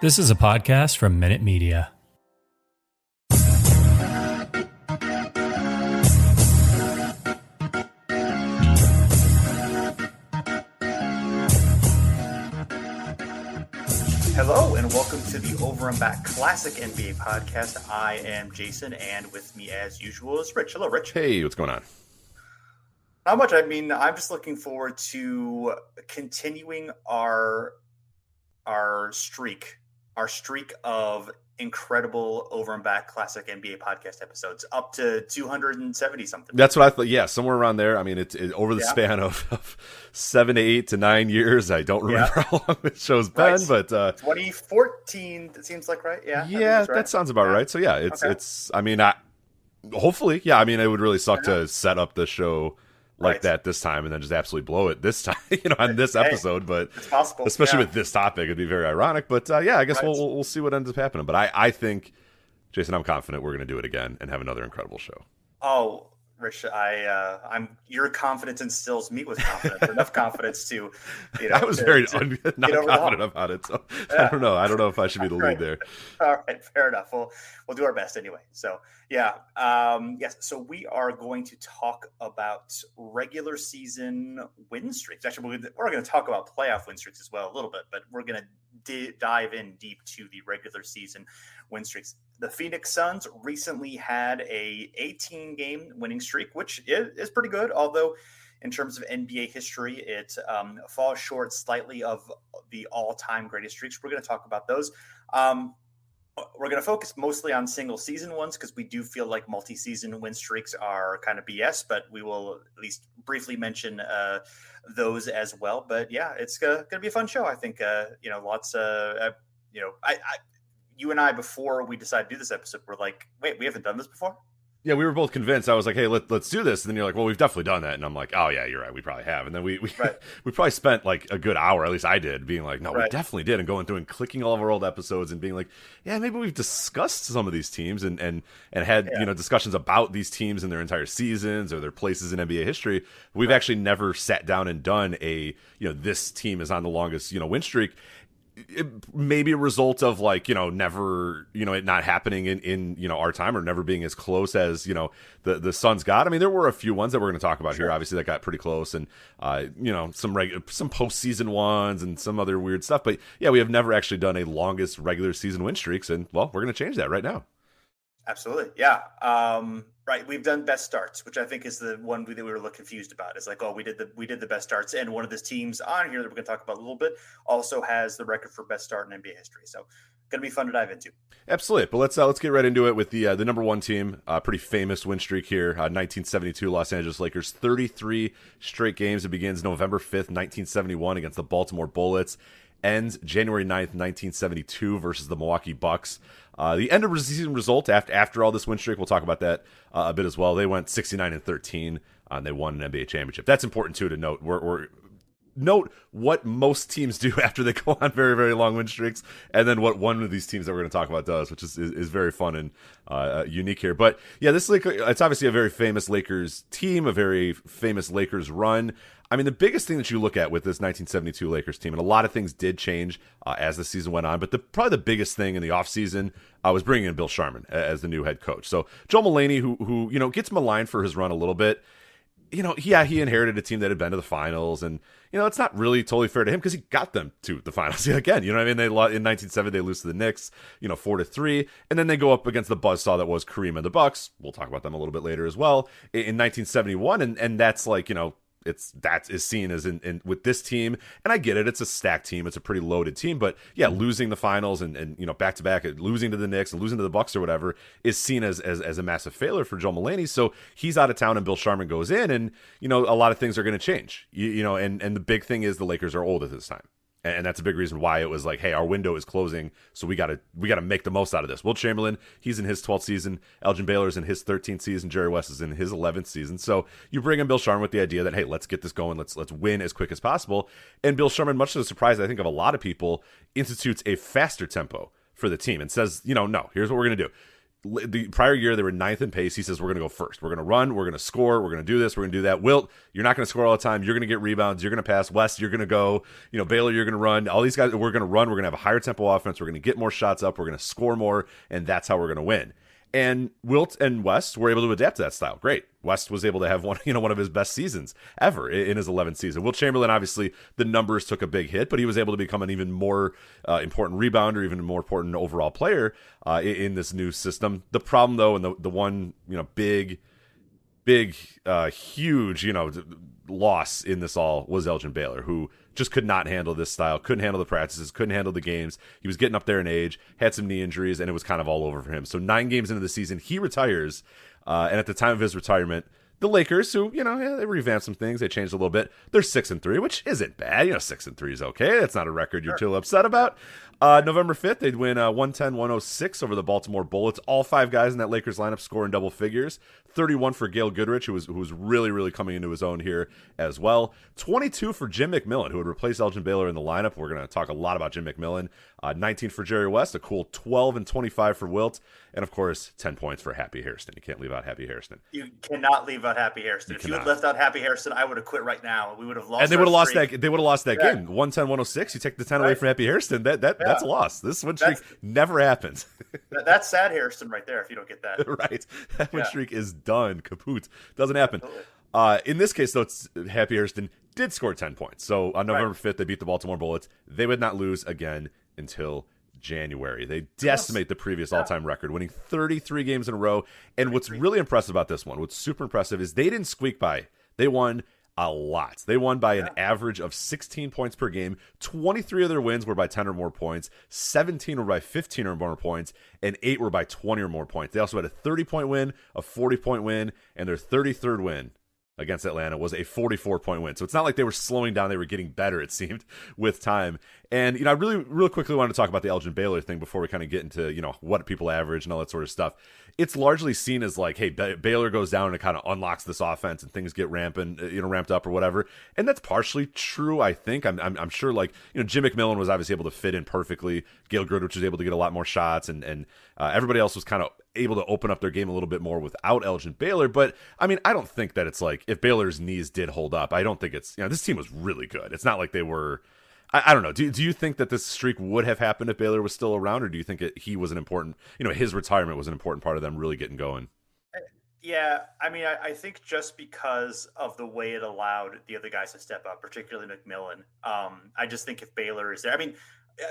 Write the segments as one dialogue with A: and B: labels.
A: This is a podcast from Minute Media.
B: Hello and welcome to the Over and Back Classic NBA podcast. I am Jason, and with me as usual is Rich. Hello, Rich.
C: Hey, what's going on?
B: Not much. I mean, I'm just looking forward to continuing our streak of incredible Over and Back Classic NBA podcast episodes, up to 270 something.
C: That's what I thought. Yeah, somewhere around there. I mean, it's over the span of 7 to 8 to 9 years. I don't remember how long this show's been, but
B: 2014. It seems like, right? Yeah.
C: Yeah, right. That sounds about right. So yeah, it's. I mean, hopefully, yeah. I mean, it would really suck to set up the show like that this time and then just absolutely blow it this time, on this episode. But
B: it's possible,
C: especially with this topic, it'd be very ironic. But yeah, I guess we'll see what ends up happening. But I think, Jason, I'm confident we're going to do it again and have another incredible show.
B: Oh, Rich, your confidence instills me with confidence, enough confidence to,
C: I was not confident about it. So yeah. I don't know if I should be the lead there.
B: All right, fair enough. We'll do our best anyway. So yes. So we are going to talk about regular season win streaks. Actually, we're going to talk about playoff win streaks as well a little bit, but we're going to dive in deep to the regular season win streaks. The Phoenix Suns recently had a 18-game winning streak, which is pretty good, although in terms of NBA history, it falls short slightly of the all-time greatest streaks. We're going to talk about those. We're going to focus mostly on single-season ones because we do feel like multi-season win streaks are kind of BS, but we will at least briefly mention those as well. But yeah, it's going to be a fun show. I think, lots of, you and I, before we decided to do this episode, were like, wait, we haven't done this before?
C: Yeah, we were both convinced. I was like, hey, let's do this. And then you're like, well, we've definitely done that. And I'm like, oh, yeah, you're right. We probably have. And then we probably spent like a good hour, at least I did, being like, no, we definitely did. And going through and clicking all of our old episodes and being like, yeah, maybe we've discussed some of these teams and had, discussions about these teams and their entire seasons or their places in NBA history. We've actually never sat down and done this team is on the longest, win streak. It may be a result of never, it not happening in our time or never being as close as, the Suns got. I mean, there were a few ones that we're going to talk about here, obviously, that got pretty close and, some postseason ones and some other weird stuff. But yeah, we have never actually done a longest regular season win streaks. And well, we're going to change that right now.
B: Absolutely. Yeah. Right. We've done best starts, which I think is the one that we were a little confused about. It's like, oh, we did the best starts. And one of the teams on here that we're going to talk about a little bit also has the record for best start in NBA history. So going to be fun to dive into.
C: Absolutely. But let's get right into it with the number one team, pretty famous win streak here. 1972 Los Angeles Lakers, 33 straight games. It begins November 5th, 1971 against the Baltimore Bullets. Ends January 9th, 1972 versus the Milwaukee Bucks. The end of the season result after all this win streak, we'll talk about that a bit as well. They went 69-13 and they won an NBA championship. That's important too to note. Note what most teams do after they go on very, very long win streaks, and then what one of these teams that we're going to talk about does, which is very fun and unique here. But yeah, it's obviously a very famous Lakers team, a very famous Lakers run. I mean, the biggest thing that you look at with this 1972 Lakers team, and a lot of things did change as the season went on, but probably the biggest thing in the offseason was bringing in Bill Sharman as the new head coach. So Joe Mulaney, who gets maligned for his run a little bit, he inherited a team that had been to the finals, and it's not really totally fair to him because he got them to the finals again. You know what I mean? They in 1970 they lose to the Knicks, 4-3, and then they go up against the buzzsaw that was Kareem and the Bucks. We'll talk about them a little bit later as well in 1971, and that's that is seen as in with this team, and I get it, it's a stacked team, it's a pretty loaded team, but yeah, losing the finals and back to back, losing to the Knicks and losing to the Bucks or whatever is seen as a massive failure for Joe Mulaney. So he's out of town and Bill Sharman goes in, and a lot of things are going to change. And the big thing is the Lakers are old at this time. And that's a big reason why it was like, hey, our window is closing, so we gotta make the most out of this. Wilt Chamberlain, he's in his 12th season. Elgin Baylor's in his 13th season. Jerry West is in his 11th season. So you bring in Bill Sharman with the idea that, hey, let's get this going. Let's win as quick as possible. And Bill Sharman, much to the surprise, I think, of a lot of people, institutes a faster tempo for the team and says, no, here's what we're gonna do. the prior year, they were 9th in pace. He says, we're going to go first. We're going to run. We're going to score. We're going to do this. We're going to do that. Wilt, you're not going to score all the time. You're going to get rebounds. You're going to pass. West, you're going to go. Baylor, you're going to run. All these guys, we're going to run. We're going to have a higher tempo offense. We're going to get more shots up. We're going to score more. And that's how we're going to win. And Wilt and West were able to adapt to that style. Great. West was able to have one of his best seasons ever in his 11th season. Wilt Chamberlain, obviously, the numbers took a big hit, but he was able to become an even more important rebounder, even a more important overall player in this new system. The problem, though, and the one big, huge loss in this all was Elgin Baylor, who just could not handle this style, couldn't handle the practices, couldn't handle the games. He was getting up there in age, had some knee injuries, and it was kind of all over for him. So 9 games into the season, he retires. And at the time of his retirement, the Lakers, who, they revamped some things, they changed a little bit. They're 6-3, which isn't bad. 6-3 is okay. That's not a record you're too upset about. November 5th, they'd win 110-106 over the Baltimore Bullets. All 5 guys in that Lakers lineup score in double figures. 31 for Gail Goodrich, who was really, really coming into his own here as well. 22 for Jim Mcmillan, who would replace Elgin Baylor in the lineup. We're going to talk a lot about Jim Mcmillan. 19 for Jerry West, a cool 12 and 25 for Wilt. And, of course, 10 points for Happy Hairston. You can't leave out Happy Hairston.
B: You cannot leave out Happy Hairston. If you had left out Happy Hairston, I would have quit right now. We would have lost.
C: And they would have lost that. They would have lost that game. 110-106. You take the 10 away from Happy Hairston. That's a loss. This win streak never happens.
B: That's sad Hairston right there. If you don't get that
C: right, that win streak is done. Kaput. Doesn't happen. In this case, though, Happy Hairston did score 10 points. So on November 5th, they beat the Baltimore Bullets. They would not lose again until January. They decimate the previous all-time record, winning 33 games in a row. And what's really impressive about this one, what's super impressive, is they didn't squeak by. They won a lot. They won by an average of 16 points per game. 23 of their wins were by 10 or more points. 17 were by 15 or more points. And 8 were by 20 or more points. They also had a 30-point win, a 40-point win, and their 33rd win against Atlanta was a 44-point win. So it's not like they were slowing down. They were getting better, it seemed, with time. And, I really quickly wanted to talk about the Elgin Baylor thing before we kind of get into, what people average and all that sort of stuff. It's largely seen as like, hey, Baylor goes down and it kind of unlocks this offense and things get ramped up or whatever. And that's partially true, I think. I'm sure, like, Jim Mcmillan was obviously able to fit in perfectly. Gail Goodrich was able to get a lot more shots, and everybody else was kind of able to open up their game a little bit more without Elgin Baylor. But, I mean, I don't think that it's like, if Baylor's knees did hold up, I don't think it's, this team was really good. It's not like they were, I don't know. Do you think that this streak would have happened if Baylor was still around, or do you think he was an important, his retirement was an important part of them really getting going?
B: Yeah, I mean, I think just because of the way it allowed the other guys to step up, particularly Mcmillan, I just think if Baylor is there, I mean,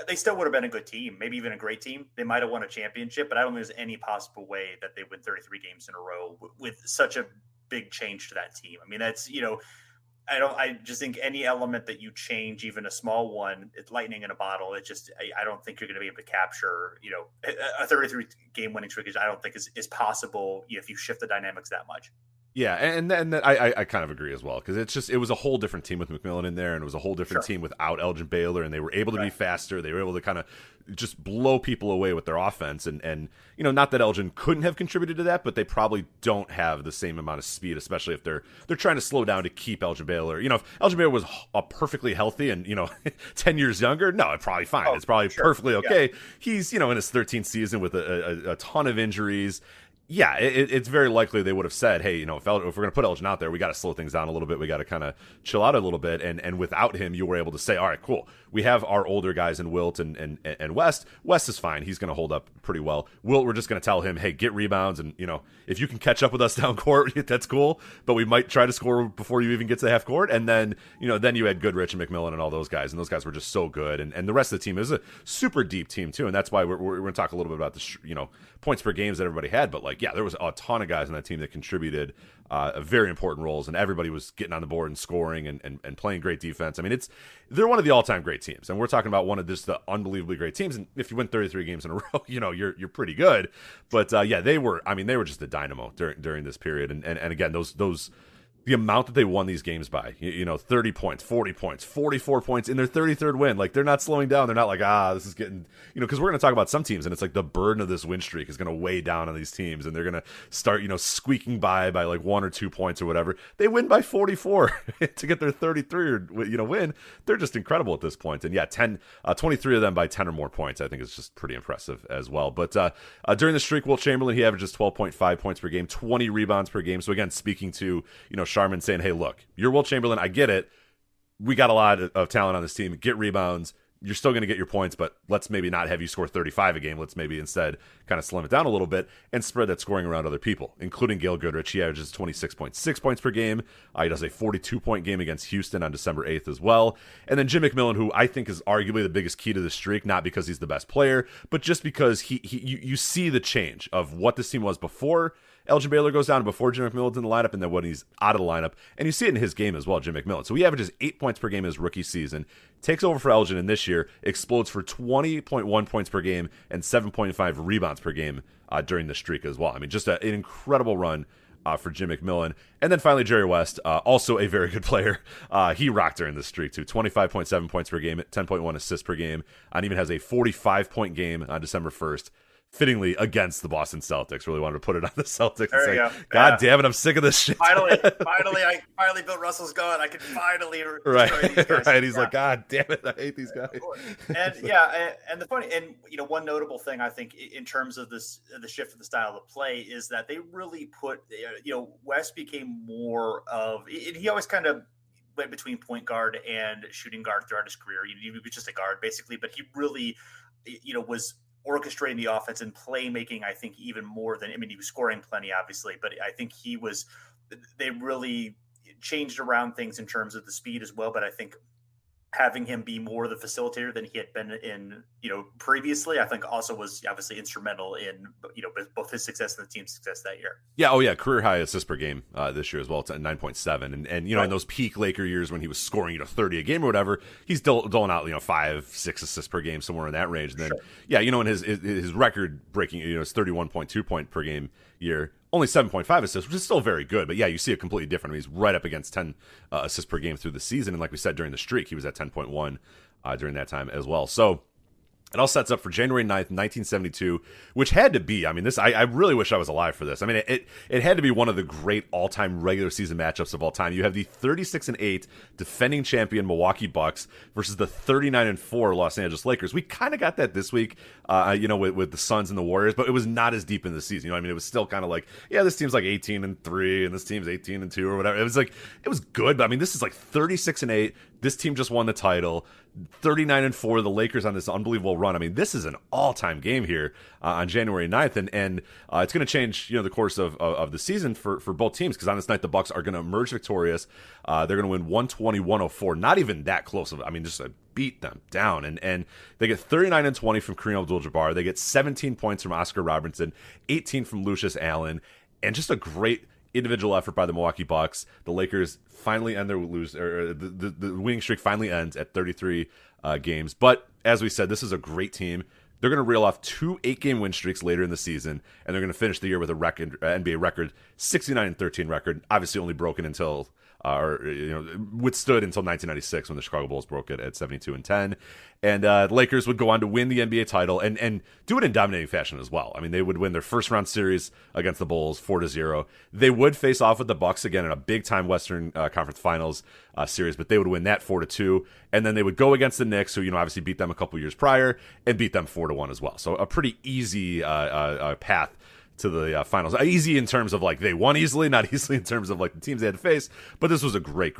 B: they still would have been a good team, maybe even a great team. They might have won a championship, but I don't think there's any possible way that they win 33 games in a row with such a big change to that team. I mean, that's, I just think any element that you change, even a small one, it's lightning in a bottle. It just, I don't think you're going to be able to capture, a 33 game winning streak. I don't think is possible if you shift the dynamics that much.
C: Yeah, and I kind of agree as well, because it was a whole different team with Mcmillan in there, and it was a whole different team without Elgin Baylor, and they were able to be faster. They were able to kind of just blow people away with their offense, and not that Elgin couldn't have contributed to that, but they probably don't have the same amount of speed, especially if they're trying to slow down to keep Elgin Baylor. If Elgin Baylor was perfectly healthy and 10 years younger, no, it's probably fine. It's probably perfectly okay. Yeah. He's in his 13th season with a ton of injuries. Yeah, it's very likely they would have said, hey, if we're going to put Elgin out there, we got to slow things down a little bit. We got to kind of chill out a little bit. And without him, you were able to say, all right, cool. We have our older guys in Wilt and West. West is fine. He's going to hold up pretty well. Wilt, we're just going to tell him, hey, get rebounds. And, if you can catch up with us down court, that's cool. But we might try to score before you even get to the half court. And then, then you had Goodrich and Mcmillan and all those guys. And those guys were just so good. And the rest of the team is a super deep team, too. And that's why we're going to talk a little bit about the, points per games that everybody had. But, like, yeah, there was a ton of guys on that team that contributed very important roles. And everybody was getting on the board and scoring and playing great defense. I mean, they're one of the all-time great teams. And we're talking about one of just the unbelievably great teams. And if you win 33 games in a row, you're pretty good. But, yeah, they were just the dynamo during this period. And again, those the amount that they won these games by, 30 points, 40 points, 44 points in their 33rd win. Like, they're not slowing down. They're not like, this is getting, because we're going to talk about some teams, and it's like the burden of this win streak is going to weigh down on these teams, and they're going to start, squeaking by like 1 or 2 points or whatever. They win by 44 to get their 33 win. They're just incredible at this point. And yeah, 23 of them by 10 or more points, I think is just pretty impressive as well. But during the streak, Wilt Chamberlain, he averages 12.5 points per game, 20 rebounds per game. So again, speaking to, Sharman saying, hey, look, you're Wilt Chamberlain. I get it. We got a lot of talent on this team. Get rebounds. You're still going to get your points, but let's maybe not have you score 35 a game. Let's maybe instead kind of slim it down a little bit and spread that scoring around other people, including Gail Goodrich. He averages 26.6 points per game. He does a 42-point game against Houston on December 8th as well. And then Jim McMillan, who I think is arguably the biggest key to the streak, not because he's the best player, but just because you see the change of what this team was before Elgin Baylor goes down, before Jim McMillan's in the lineup, and then when he's out of the lineup. And you see it in his game as well, Jim McMillan. So he averages 8 points per game his rookie season, takes over for Elgin, and this year explodes for 20.1 points per game and 7.5 rebounds per game during the streak as well. I mean, just an incredible run for Jim McMillan. And then finally, Jerry West, also a very good player. He rocked during this streak, too. 25.7 points per game, 10.1 assists per game, and even has a 45-point game on December 1st. Fittingly against the Boston Celtics. Really wanted to put it on the Celtics.
B: There you go.
C: God damn it, I'm sick of this shit.
B: Finally, Bill Russell's gone. I can finally
C: right. He's like, God damn it, I hate these guys.
B: And and the funny, and one notable thing I think in terms of the shift of the style of play is that they really put, West became more of. He always kind of went between point guard and shooting guard throughout his career. He was just a guard basically, but he really, was orchestrating the offense and playmaking, I think, even more than, he was scoring plenty, obviously, but I think they really changed around things in terms of the speed as well. But I think having him be more the facilitator than he had been in, previously, I think also was obviously instrumental in, both his success and the team's success that year.
C: Yeah. Oh yeah. Career high assists per game this year as well. It's at 9.7. And right. In those peak Laker years when he was scoring, 30 a game or whatever, he's doling out, 5-6 assists per game, somewhere in that range. And then, in his record breaking, his 31.2 point per game year, only 7.5 assists, which is still very good. But yeah, you see it completely different. He's right up against 10 assists per game through the season. And like we said, during the streak, he was at 10.1 during that time as well. So it all sets up for January 9th, 1972, which had to be, I really wish I was alive for this. It had to be one of the great all-time regular season matchups of all time. You have the 36-8 defending champion Milwaukee Bucks versus the 39-4 Los Angeles Lakers. We kind of got that this week, with the Suns and the Warriors, but it was not as deep in the season. It was still kind of like, yeah, this team's like 18-3 and this team's 18-2 or whatever. It was like, it was good, but this is like 36-8. This team just won the title. 39-4, the Lakers on this unbelievable run. This is an all-time game here on January 9th, and it's going to change, the course of the season for both teams, because on this night the Bucks are going to emerge victorious. They're going to win 120-104, not even that close. Just beat them down, and they get 39-20 from Kareem Abdul-Jabbar. They get 17 points from Oscar Robertson, 18 from Lucius Allen, and just a great individual effort by the Milwaukee Bucks. The Lakers finally end their the winning streak finally ends at 33 games. But as we said, this is a great team. They're going to reel off 2 8-game win streaks later in the season, and they're going to finish the year with a record, NBA record, 69-13 record. Obviously, only broken until withstood until 1996 when the Chicago Bulls broke it at 72-10. And the Lakers would go on to win the NBA title and do it in dominating fashion as well. They would win their first round series against the Bulls 4-0. They would face off with the Bucks again in a big time Western Conference Finals series, but they would win that 4-2. And then they would go against the Knicks, who obviously beat them a couple years prior, and beat them 4-1 as well. So a pretty easy path to the finals. Easy in terms of like they won easily, not easily in terms of like the teams they had to face. But this was a great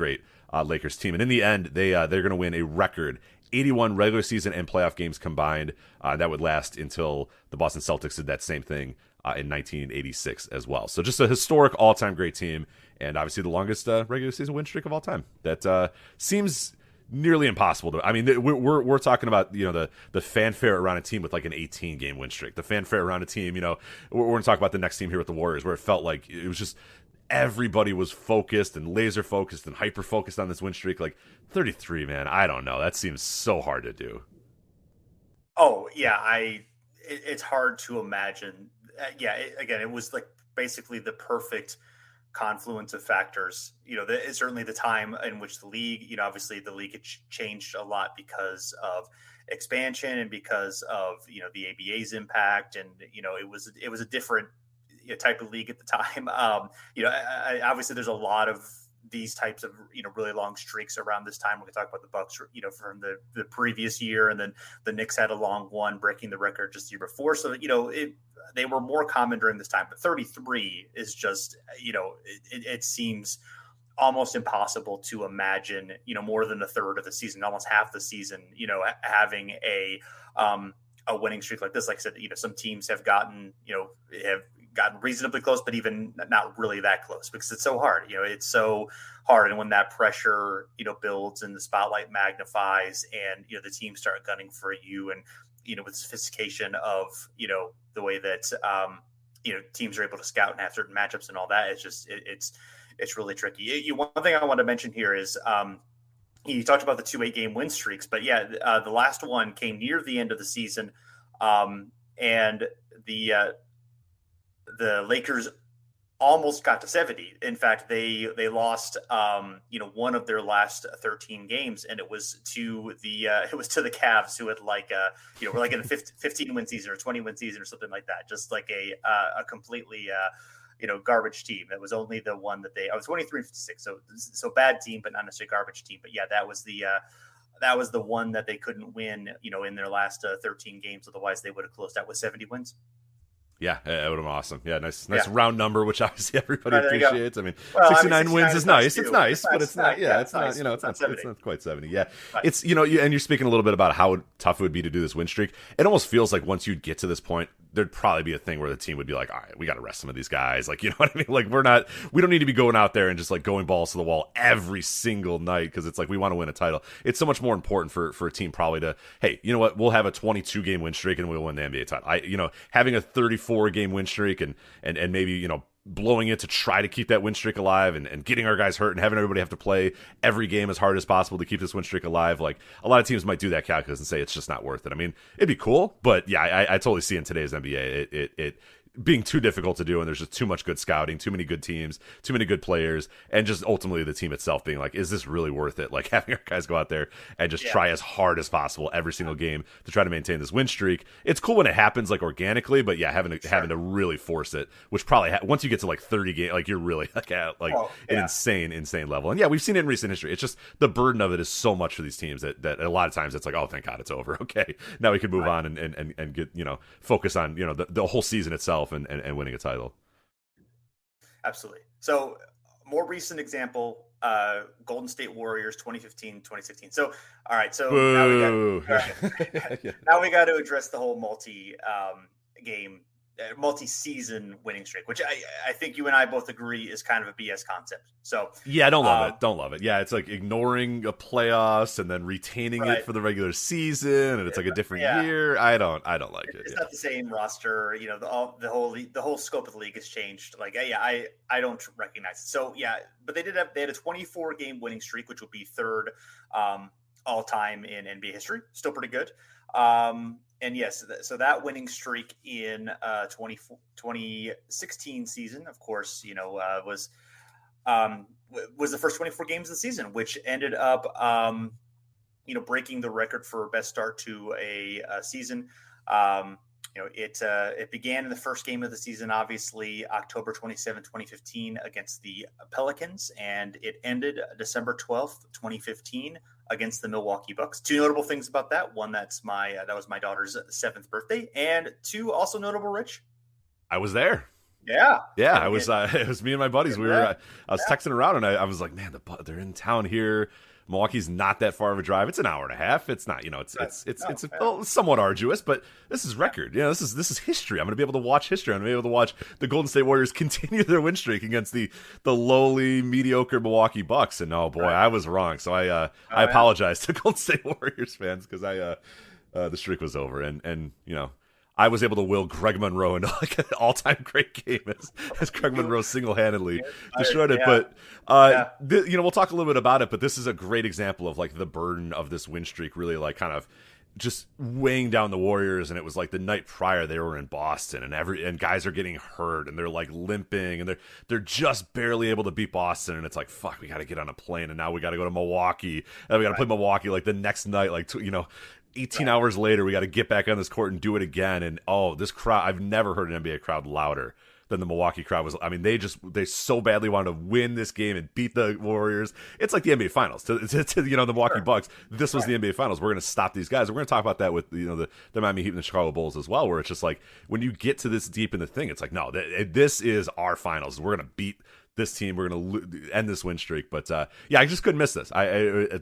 C: Lakers team, and in the end, they're going to win a record 81 regular season and playoff games combined. That would last until the Boston Celtics did that same thing in 1986 as well. So just a historic all-time great team, and obviously the longest regular season win streak of all time. That seems nearly impossible to. We're talking about the fanfare around a team with like an 18-game win streak. The fanfare around a team, we're going to talk about the next team here with the Warriors, where it felt like it was just everybody was focused and laser focused and hyper focused on this win streak. Like 33, man, I don't know. That seems so hard to do.
B: Oh yeah, it's hard to imagine. Again, it was like basically the perfect confluence of factors. It's certainly the time in which the league, obviously the league had changed a lot because of expansion and because of the ABA's impact, and it was a different type of league at the time. Obviously there's a lot of these types of really long streaks around this time. We can talk about the Bucks, from the previous year, and then the Knicks had a long one, breaking the record just the year before. So they were more common during this time. But 33 is just it seems almost impossible to imagine more than a third of the season, almost half the season, having a winning streak like this. Like I said, some teams have gotten reasonably close, but even not really that close, because it's so hard. It's so hard. And when that pressure, builds and the spotlight magnifies, and, the teams start gunning for you, and, with sophistication of, the way that, teams are able to scout and have certain matchups and all that, it's just, it's really tricky. One thing I want to mention here is, you talked about the 2-8 game win streaks, but the last one came near the end of the season. And the Lakers almost got to 70. In fact, they lost one of their last 13 games, and it was to the Cavs, who had were like in a 15 win season or 20 win season or something like that, just like a completely garbage team. That was only the one that I was 23-56, so bad team, but not necessarily garbage team. But that was the one that they couldn't win in their last 13 games. Otherwise they would have closed out with 70 wins.
C: Yeah, it would have been awesome. Yeah, nice round number, which obviously everybody
B: Right,
C: appreciates. I mean,
B: 69
C: wins is nice. It's nice, but it's not. Yeah,
B: it's nice.
C: It's not quite 70. Yeah,
B: right.
C: It's and you're speaking a little bit about how tough it would be to do this win streak. It almost feels like once you get to this point, there'd probably be a thing where the team would be like, all right, we got to rest some of these guys. Like, you know what I mean? Like, we don't need to be going out there and just like going balls to the wall every single night, because it's like we want to win a title. It's so much more important for a team probably to, hey, you know what? We'll have a 22 game win streak and we'll win the NBA title. Having a 34 game win streak and maybe, blowing it to try to keep that win streak alive, and getting our guys hurt and having everybody have to play every game as hard as possible to keep this win streak alive. Like, a lot of teams might do that calculus and say it's just not worth it. I mean, it'd be cool, but yeah, I totally see in today's NBA it being too difficult to do, and there's just too much good scouting, too many good teams, too many good players, and just ultimately the team itself being like, is this really worth it? Like, having our guys go out there and just try as hard as possible every single game to try to maintain this win streak. It's cool when it happens like organically, but having to really force it, which probably once you get to like 30 games, like you're really like at an insane level. And we've seen it in recent history. It's just the burden of it is so much for these teams that a lot of times it's like, oh, thank God it's over. Okay, now we can move on and get focus on the whole season itself and winning a title.
B: Absolutely. So, more recent example, Golden State Warriors 2015-2016. So, all right. So now we got to address the whole multi-season winning streak, which I think you and I both agree is kind of a BS concept. So
C: I don't love it. Don't love it. Yeah, it's like ignoring a playoffs and then retaining it for the regular season, and it's like a different year. I don't like it.
B: It's not the same roster. The whole scope of the league has changed. Like, I don't recognize it. So but they had a 24 game winning streak, which would be third all time in NBA history. Still pretty good. And yes, so that winning streak in 2016 season, of course, was the first 24 games of the season, which ended up, breaking the record for best start to a season. It began in the first game of the season, obviously October 27, 2015 against the Pelicans, and it ended December 12th, 2015 against the Milwaukee Bucks. Two notable things about that. One, that was my daughter's 7th birthday, and two, also notable, Rich.
C: I was there.
B: Yeah.
C: I was. It was me and my buddies. I was texting around, and I was like, man, they're in town here. Milwaukee's not that far of a drive. It's an hour and a half. It's not, it's somewhat arduous, but this is record. This is history. I'm going to be able to watch history. I'm going to be able to watch the Golden State Warriors continue their win streak against the lowly, mediocre Milwaukee Bucks. And oh boy, I was wrong. So I apologize to Golden State Warriors fans, because the streak was over, and I was able to will Greg Monroe into like an all-time great game as Greg Monroe single-handedly destroyed it. But we'll talk a little bit about it. But this is a great example of like the burden of this win streak really like kind of just weighing down the Warriors, and it was like the night prior they were in Boston, and guys are getting hurt, and they're like limping, and they're just barely able to beat Boston, and it's like, fuck, we got to get on a plane, and now we got to go to Milwaukee, and we got to play Milwaukee like the next night, like 18 hours later, we got to get back on this court and do it again. And this crowd, I've never heard an NBA crowd louder than the Milwaukee crowd was. I mean, they so badly wanted to win this game and beat the Warriors. It's like the NBA Finals to the Milwaukee Bucks. This was the NBA Finals. We're going to stop these guys. We're going to talk about that with the Miami Heat and the Chicago Bulls as well, where it's just like when you get to this deep in the thing, it's like, no, this is our finals. We're going to beat this team. We're going to end this win streak. But I just couldn't miss this.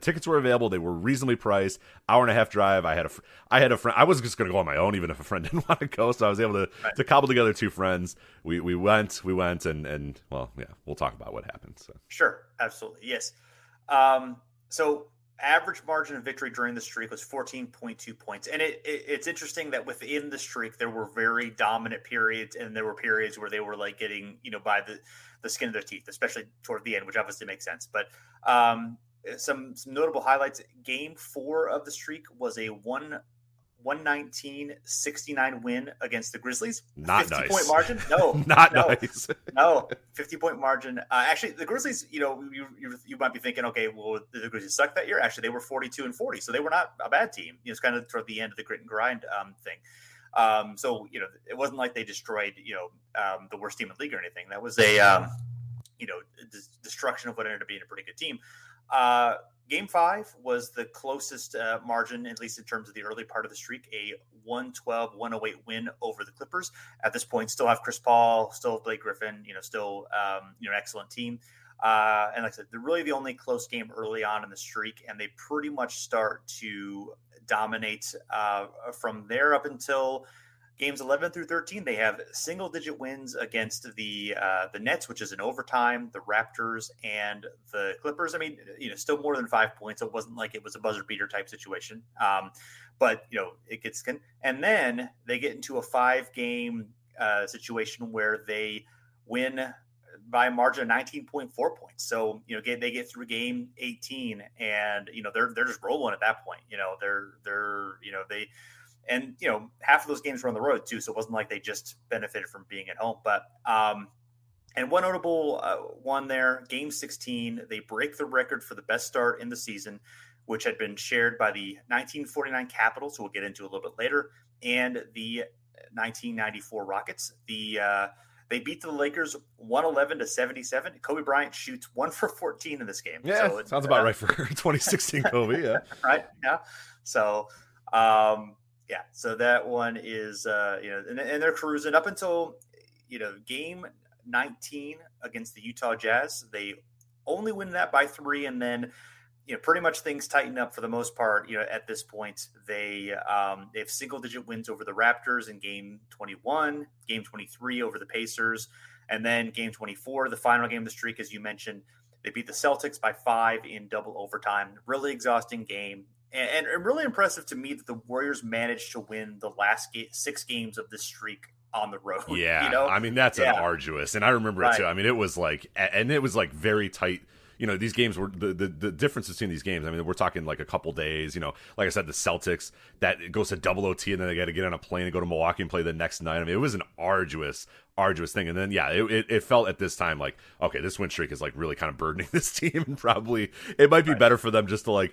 C: Tickets were available. They were reasonably priced. Hour and a half drive. I had a friend. I was just going to go on my own, even if a friend didn't want to go. So I was able to cobble together two friends. We went, and well, yeah, we'll talk about what happened. So.
B: Sure, absolutely, yes. So average margin of victory during the streak was 14.2 points, and it's interesting that within the streak there were very dominant periods, and there were periods where they were like getting by the skin of their teeth, especially toward the end, which obviously makes sense. But some notable highlights: Game 4 of the streak was a 119-69 win against the Grizzlies.
C: Not
B: 50
C: nice.
B: Point margin? No,
C: nice.
B: No, 50-point margin. Actually, the Grizzlies, you might be thinking, okay, well, did the Grizzlies suck that year? Actually, they were 42-40, so they were not a bad team. It's kind of toward the end of the grit and grind thing. So it wasn't like they destroyed the worst team in the league or anything. That was a destruction of what ended up being a pretty good team. Game 5 was the closest margin, at least in terms of the early part of the streak, a 112-108 win over the Clippers. At this point, still have Chris Paul, still have Blake Griffin, still an excellent team. And like I said, they're really the only close game early on in the streak, and they pretty much start to dominate from there up until games 11 through 13. They have single-digit wins against the Nets, which is in overtime, the Raptors, and the Clippers. I mean, still more than 5 points. It wasn't like it was a buzzer beater type situation, but it gets skin. And then they get into a 5-game situation where they win by a margin of 19.4 points. So they get through game 18, and they're just rolling at that point. And half of those games were on the road too, so it wasn't like they just benefited from being at home. But and one notable one there, Game 16, they break the record for the best start in the season, which had been shared by the 1949 Capitals, who we'll get into a little bit later, and the 1994 Rockets. They beat the Lakers 111-77. Kobe Bryant shoots 1 for 14 in this game.
C: Yeah, so sounds about right for 2016 Kobe. Yeah,
B: right. Yeah. So. So that one is, and they're cruising up until, game 19 against the Utah Jazz. They only win that by 3. And then, pretty much things tighten up for the most part. At this point, they have single-digit wins over the Raptors in game 21, game 23 over the Pacers. And then game 24, the final game of the streak, as you mentioned, they beat the Celtics by 5 in double overtime. Really exhausting game. And really impressive to me that the Warriors managed to win the last 6 games of this streak on the road.
C: Yeah, I mean, that's an arduous, and I remember it too. I mean, it was like very tight. These games were the difference between these games. I mean, we're talking like a couple days. Like I said, the Celtics, that goes to double OT, and then they got to get on a plane and go to Milwaukee and play the next night. I mean, it was an arduous thing. And then it felt at this time like, okay, this win streak is like really kind of burdening this team, and probably it might be better for them just to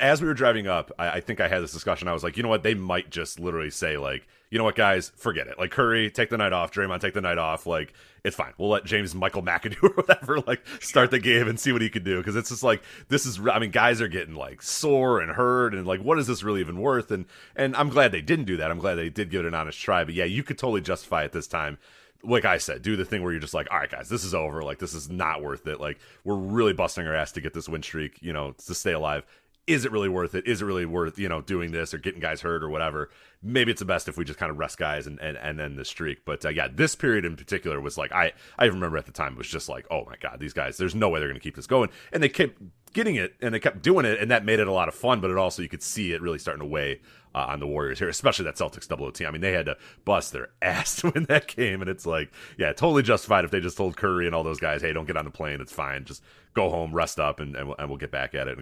C: as we were driving up, I think I had this discussion. I was like, you know what, they might just literally say like, you know what, guys, forget it. Like Curry, take the night off. Draymond, take the night off. Like, it's fine. We'll let James Michael McAdoo or whatever start the game and see what he can do, because it's just like, this is, I mean, guys are getting like sore and hurt, and like, what is this really even worth? And I'm glad they didn't do that. I'm glad they did give it an honest try. But yeah, you could totally justify it this time. Like I said, do the thing where you're just like, all right, guys, this is over. Like, this is not worth it. Like, we're really busting our ass to get this win streak, to stay alive. Is it really worth it? Is it really worth, doing this or getting guys hurt or whatever? Maybe it's the best if we just kind of rest guys and end the streak. But this period in particular was like, I remember at the time, it was just like, oh my God, these guys, there's no way they're going to keep this going. And they kept getting it, and they kept doing it, and that made it a lot of fun. But it also, you could see it really starting to weigh on the Warriors here, especially that Celtics double OT. I mean, they had to bust their ass to win that game, and it's like, yeah, totally justified if they just told Curry and all those guys, hey, don't get on the plane, it's fine, just go home, rest up, and we'll get back at it in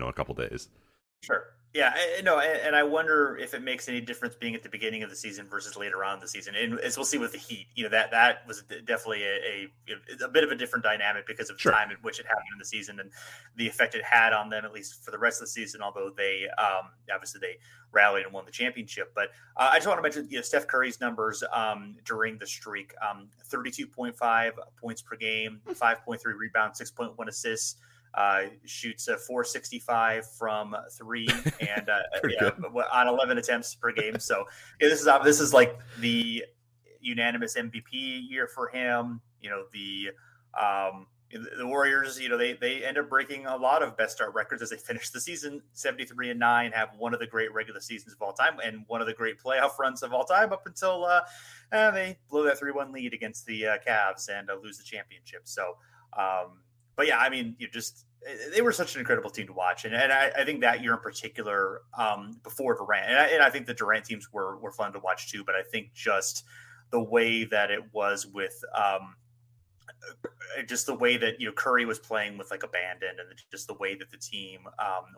C: a couple days.
B: Sure. Yeah, no, and I wonder if it makes any difference being at the beginning of the season versus later on in the season. And as we'll see with the Heat, that was definitely a bit of a different dynamic because of the time at which it happened in the season and the effect it had on them, at least for the rest of the season. Although they obviously they rallied and won the championship. But I just want to mention Steph Curry's numbers during the streak: 32.5 points per game, 5.3 rebounds, 6.1 assists. Shoots a 465 from three and on 11 attempts per game. So this is like the unanimous MVP year for him. The Warriors, they end up breaking a lot of best start records as they finish the season 73-9, have one of the great regular seasons of all time and one of the great playoff runs of all time up until they blow that 3-1 lead against the Cavs and lose the championship. So, but yeah, I mean, they were such an incredible team to watch. And I think that year in particular, before Durant, and I think the Durant teams were fun to watch too, but I think just the way that it was with just the way that, Curry was playing with like abandon and just the way that the team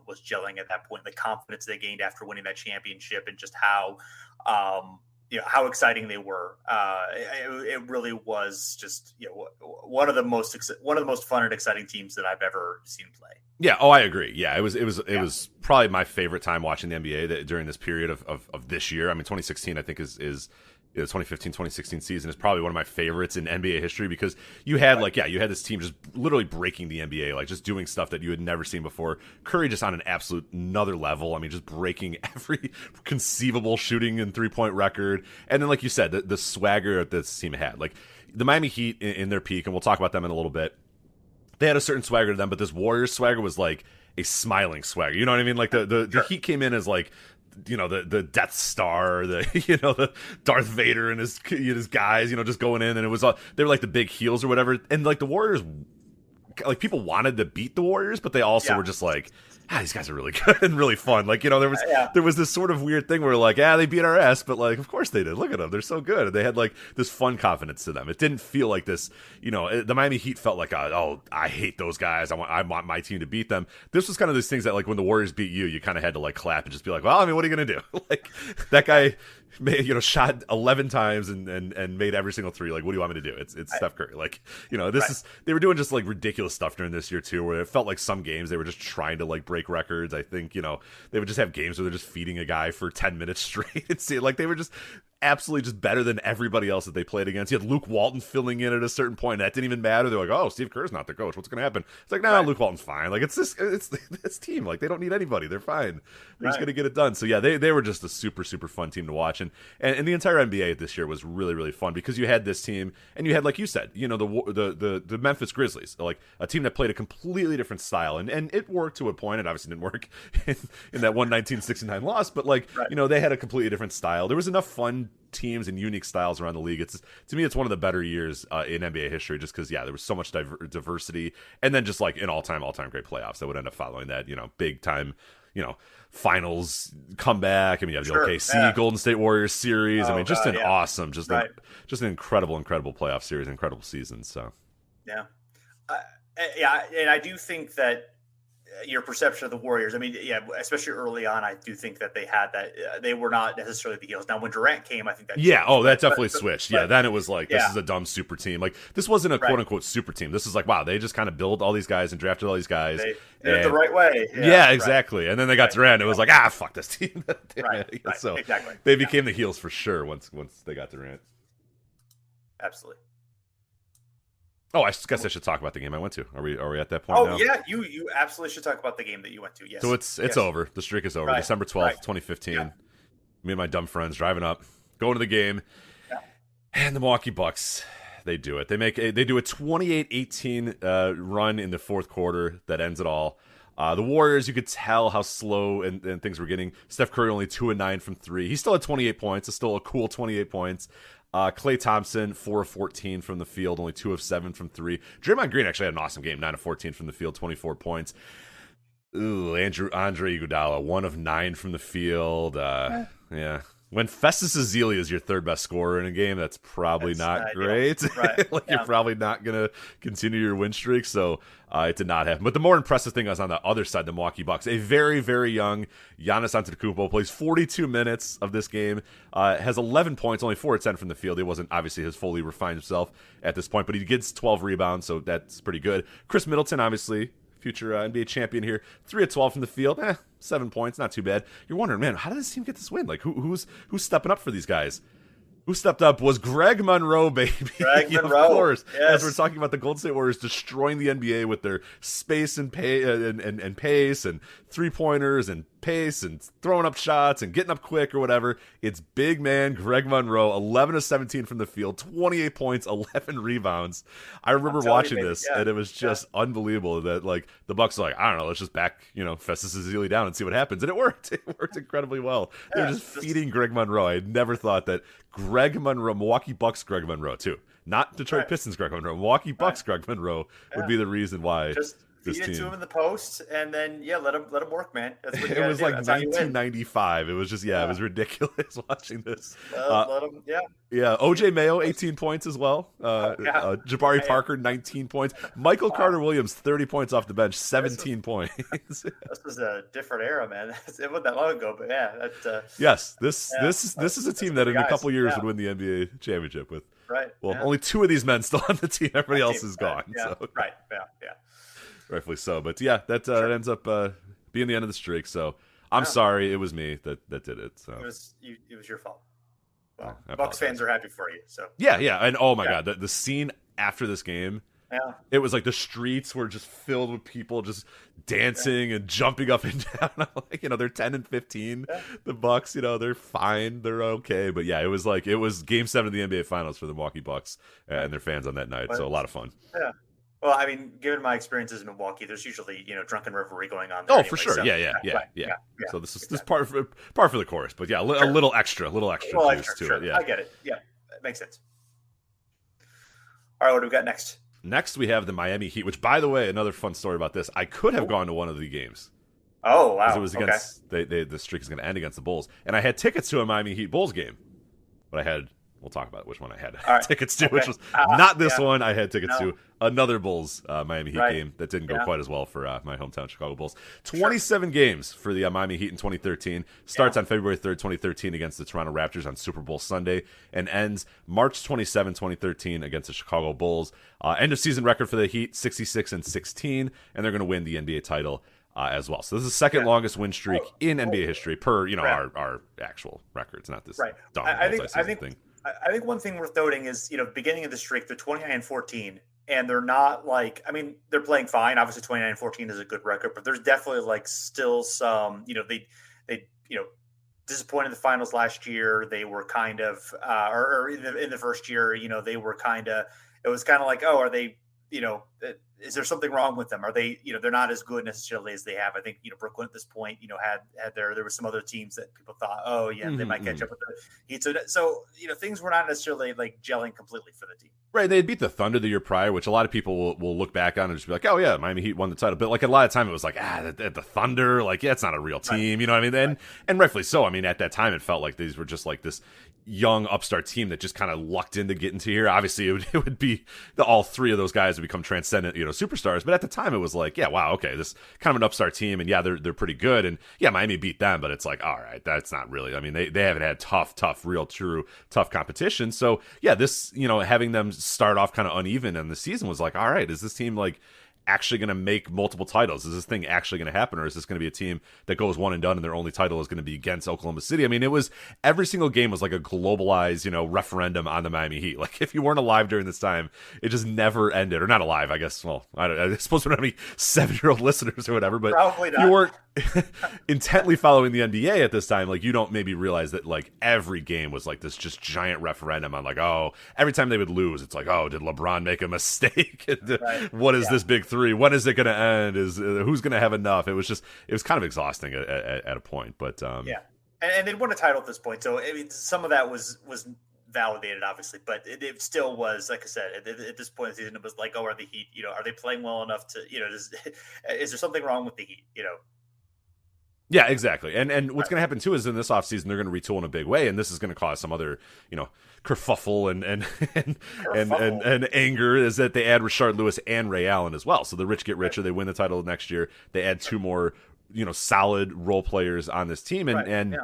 B: was gelling at that point, the confidence they gained after winning that championship and just how exciting they were. It really was just, one of the most fun and exciting teams that I've ever seen play.
C: Yeah. Oh, I agree. Yeah. It was probably my favorite time watching the NBA during this period of this year. I mean, 2016, I think is 2015-2016 season is probably one of my favorites in NBA history because you had you had this team just literally breaking the NBA, like just doing stuff that you had never seen before. Curry just on an absolute another level. I mean, just breaking every conceivable shooting and 3-point record. And then, like you said, the swagger that this team had, like the Miami Heat in their peak, and we'll talk about them in a little bit. They had a certain swagger to them, but this Warriors swagger was like a smiling swagger. You know what I mean? Like the Heat came in as like, the Death Star, the Darth Vader and his guys, just going in, and it was they were like the big heels or whatever, and like the Warriors, like people wanted to beat the Warriors, but they also were just like, these guys are really good and really fun. Like, there was this sort of weird thing where like, they beat our ass, but like, of course they did. Look at them. They're so good. And they had like this fun confidence to them. It didn't feel like this, the Miami Heat felt like, I hate those guys. I want my team to beat them. This was kind of these things that like when the Warriors beat you kind of had to like clap and just be like, well, I mean, what are you going to do? Like that guy shot 11 times and made every single three. Like, what do you want me to do? It's Steph Curry. Like, they were doing just like ridiculous stuff during this year too, where it felt like some games they were just trying to like break records. I think, they would just have games where they're just feeding a guy for 10 minutes straight and see like they were just absolutely just better than everybody else that they played against. You had Luke Walton filling in at a certain point. That didn't even matter. They're like, oh, Steve Kerr's not the coach. What's going to happen? It's like, nah, Luke Walton's fine. Like it's this team. Like they don't need anybody. They're fine. They're just going to get it done. So yeah, they were just a super, super fun team to watch. And the entire NBA this year was really, really fun because you had this team and you had, like you said, the Memphis Grizzlies, like a team that played a completely different style. And it worked to a point. It obviously didn't work in that 1969 loss, but like, they had a completely different style. There was enough fun teams and unique styles around the league. To me, it's one of the better years in NBA history just because, there was so much diversity and then just like an all-time great playoffs that would end up following that, big time, finals comeback. I mean, you have the OKC Golden State Warriors series. I mean, just an awesome, just an incredible playoff series, incredible season. So,
B: yeah. And I do think that your perception of the Warriors, I mean, especially early on, I do think that they had that they were not necessarily the heels. Now, when Durant came, I think that
C: that definitely switched. Then it was like this is a dumb super team. Like this wasn't a quote unquote super team. This is like, wow, they just kind of built all these guys and drafted all these guys.
B: They did it the right way.
C: Yeah, exactly. And then they got Durant. It was like, fuck this team. So
B: exactly.
C: They became the heels for sure once they got Durant.
B: Absolutely.
C: Oh, I guess I should talk about the game I went to. Are we at that point now?
B: Oh, yeah, you absolutely should talk about the game that you went to, yes.
C: So it's over. The streak is over. December 12th, 2015. Me and my dumb friends driving up, going to the game, and the Milwaukee Bucks, they do it. They do a 28-18 run in the fourth quarter that ends it all. The Warriors, you could tell how slow and things were getting. Steph Curry only 2-9 from three. He still had 28 points. It's still a cool 28 points. Klay Thompson, 4 of 14 from the field, only 2 of 7 from three. Draymond Green actually had an awesome game, 9 of 14 from the field, 24 points. Andre Iguodala, 1 of 9 from the field. When Festus Ezeli is your third best scorer in a game, that's probably not great.
B: Right.
C: You're probably not going to continue your win streak. So it did not happen. But the more impressive thing was on the other side, the Milwaukee Bucks. A very, very young Giannis Antetokounmpo plays 42 minutes of this game, has 11 points, only 4 of 10 from the field. He wasn't obviously has fully refined himself at this point, but he gets 12 rebounds, so that's pretty good. Chris Middleton, obviously, future NBA champion here, 3 of 12 from the field, 7 points, not too bad. You're wondering, man, how did this team get this win? Like, who's stepping up for these guys? Who stepped up was Greg Monroe, baby.
B: Monroe,
C: of course.
B: yes.
C: As we're talking about the Golden State Warriors destroying the NBA with their space and pace and three-pointers and pace and throwing up shots and getting up quick or whatever. It's big man Greg Monroe, 11 of 17 from the field, 28 points, 11 rebounds. I remember watching this, and it was just unbelievable that, like, the Bucks were like, I don't know, let's just back, Festus Ezeli down and see what happens. And it worked. It worked incredibly well. They were just feeding Greg Monroe. I had never thought that Greg Monroe, Milwaukee Bucks Greg Monroe, too. Not Detroit Pistons Greg Monroe. Milwaukee Bucks Greg Monroe would be the reason why. Feed it to
B: him in the post, and then let him work, man. That's what
C: it was like 1995. It was just it was ridiculous watching this.
B: Let him,
C: OJ Mayo 18 points as well. Jabari Parker 19 points. Michael Carter Williams 30 points off the bench, 17 points.
B: This was a different era, man. It wasn't that long ago, but
C: yes, this is a team that in a couple years would win the NBA championship with.
B: Right.
C: Well, only 2 of these men still on the team. Everybody else is gone.
B: Yeah.
C: So.
B: Right. Yeah.
C: Rightfully so, but that ends up being the end of the streak. So I'm sorry, it was me that did it. So
B: it was your fault. Well, Bucks fans are happy for you. So
C: yeah, and oh my god, the scene after this game, it was like the streets were just filled with people just dancing and jumping up and down. Like, they're 10 and 15. The Bucks, they're fine, they're okay, but it was Game 7 of the NBA Finals for the Milwaukee Bucks and their fans on that night. So a lot of fun.
B: Yeah. Well, I mean, given my experiences in Milwaukee, there's usually drunken revelry going on there.
C: Oh,
B: anyway,
C: for sure.
B: So,
C: Yeah. So this is part for the chorus, but a little extra juice to it. Yeah,
B: I get it. Yeah, it makes sense. All right, what do we got next?
C: Next, we have the Miami Heat, which, by the way, another fun story about this. I could have gone to one of the games.
B: Oh, wow.
C: Because it was against the streak is going to end against the Bulls, and I had tickets to a Miami Heat Bulls game, but we'll talk about which one I had tickets to, which was not this one. I had tickets to another Bulls Miami Heat game that didn't go quite as well for my hometown Chicago Bulls. 27 games for the Miami Heat in 2013. Starts on February 3rd, 2013 against the Toronto Raptors on Super Bowl Sunday and ends March 27, 2013 against the Chicago Bulls. End of season record for the Heat, 66-16, and they're going to win the NBA title as well. So this is the second longest win streak in NBA history per our actual records, not this dumb multi-season thing.
B: I think one thing worth noting is, beginning of the streak, they're 29-14, and they're not they're playing fine. Obviously, 29-14 is a good record, but there's definitely still some, they disappointed in the finals last year. They were kind of, or in the first year, they were it was kind of like, oh, are they, is there something wrong with them? Are they, they're not as good necessarily as they have. I think, Brooklyn at this point, had there were some other teams that people thought, oh yeah, they might catch up with the Heat. So, things were not necessarily gelling completely for the team.
C: Right. They had beat the Thunder the year prior, which a lot of people will look back on and just be like, oh yeah, Miami Heat won the title. But a lot of time it was the Thunder, it's not a real team. You know what I mean? And rightfully so. I mean, at that time it felt like these were just this young upstart team that just kind of lucked into getting to here. Obviously it would be all 3 of those guys would become transcendent, superstars. But at the time it was wow, okay, this kind of an upstart team, and they're pretty good, and Miami beat them, but it's all right, that's not really. I mean, they haven't had tough, real true tough competition. So this having them start off kind of uneven in the season was all right, is this team actually going to make multiple titles? Is this thing actually going to happen, or is this going to be a team that goes one and done and their only title is going to be against Oklahoma City? I mean, it was every single game was like a globalized, referendum on the Miami Heat. If you weren't alive during this time, it just never ended, or not alive, I guess. Well, I suppose we don't have any 7-year-old listeners or whatever, but if you weren't intently following the NBA at this time, you don't maybe realize that every game was this just giant referendum on every time they would lose, it's did LeBron make a mistake? What is this big 3? When is it going to end? Is who's going to have enough? It was kind of exhausting at a point, but
B: and they'd won a title at this point, so I mean, some of that was validated, obviously, but it still was, like I said, at this point in the season, it was are the Heat, are they playing well enough to, is there something wrong with the Heat,
C: Yeah, exactly. And what's going to happen too is in this offseason they're going to retool in a big way, and this is going to cause some other, kerfuffle and anger is that they add Rashard Lewis and Ray Allen as well. So the rich get richer. They win the title next year. They add two more, solid role players on this team, and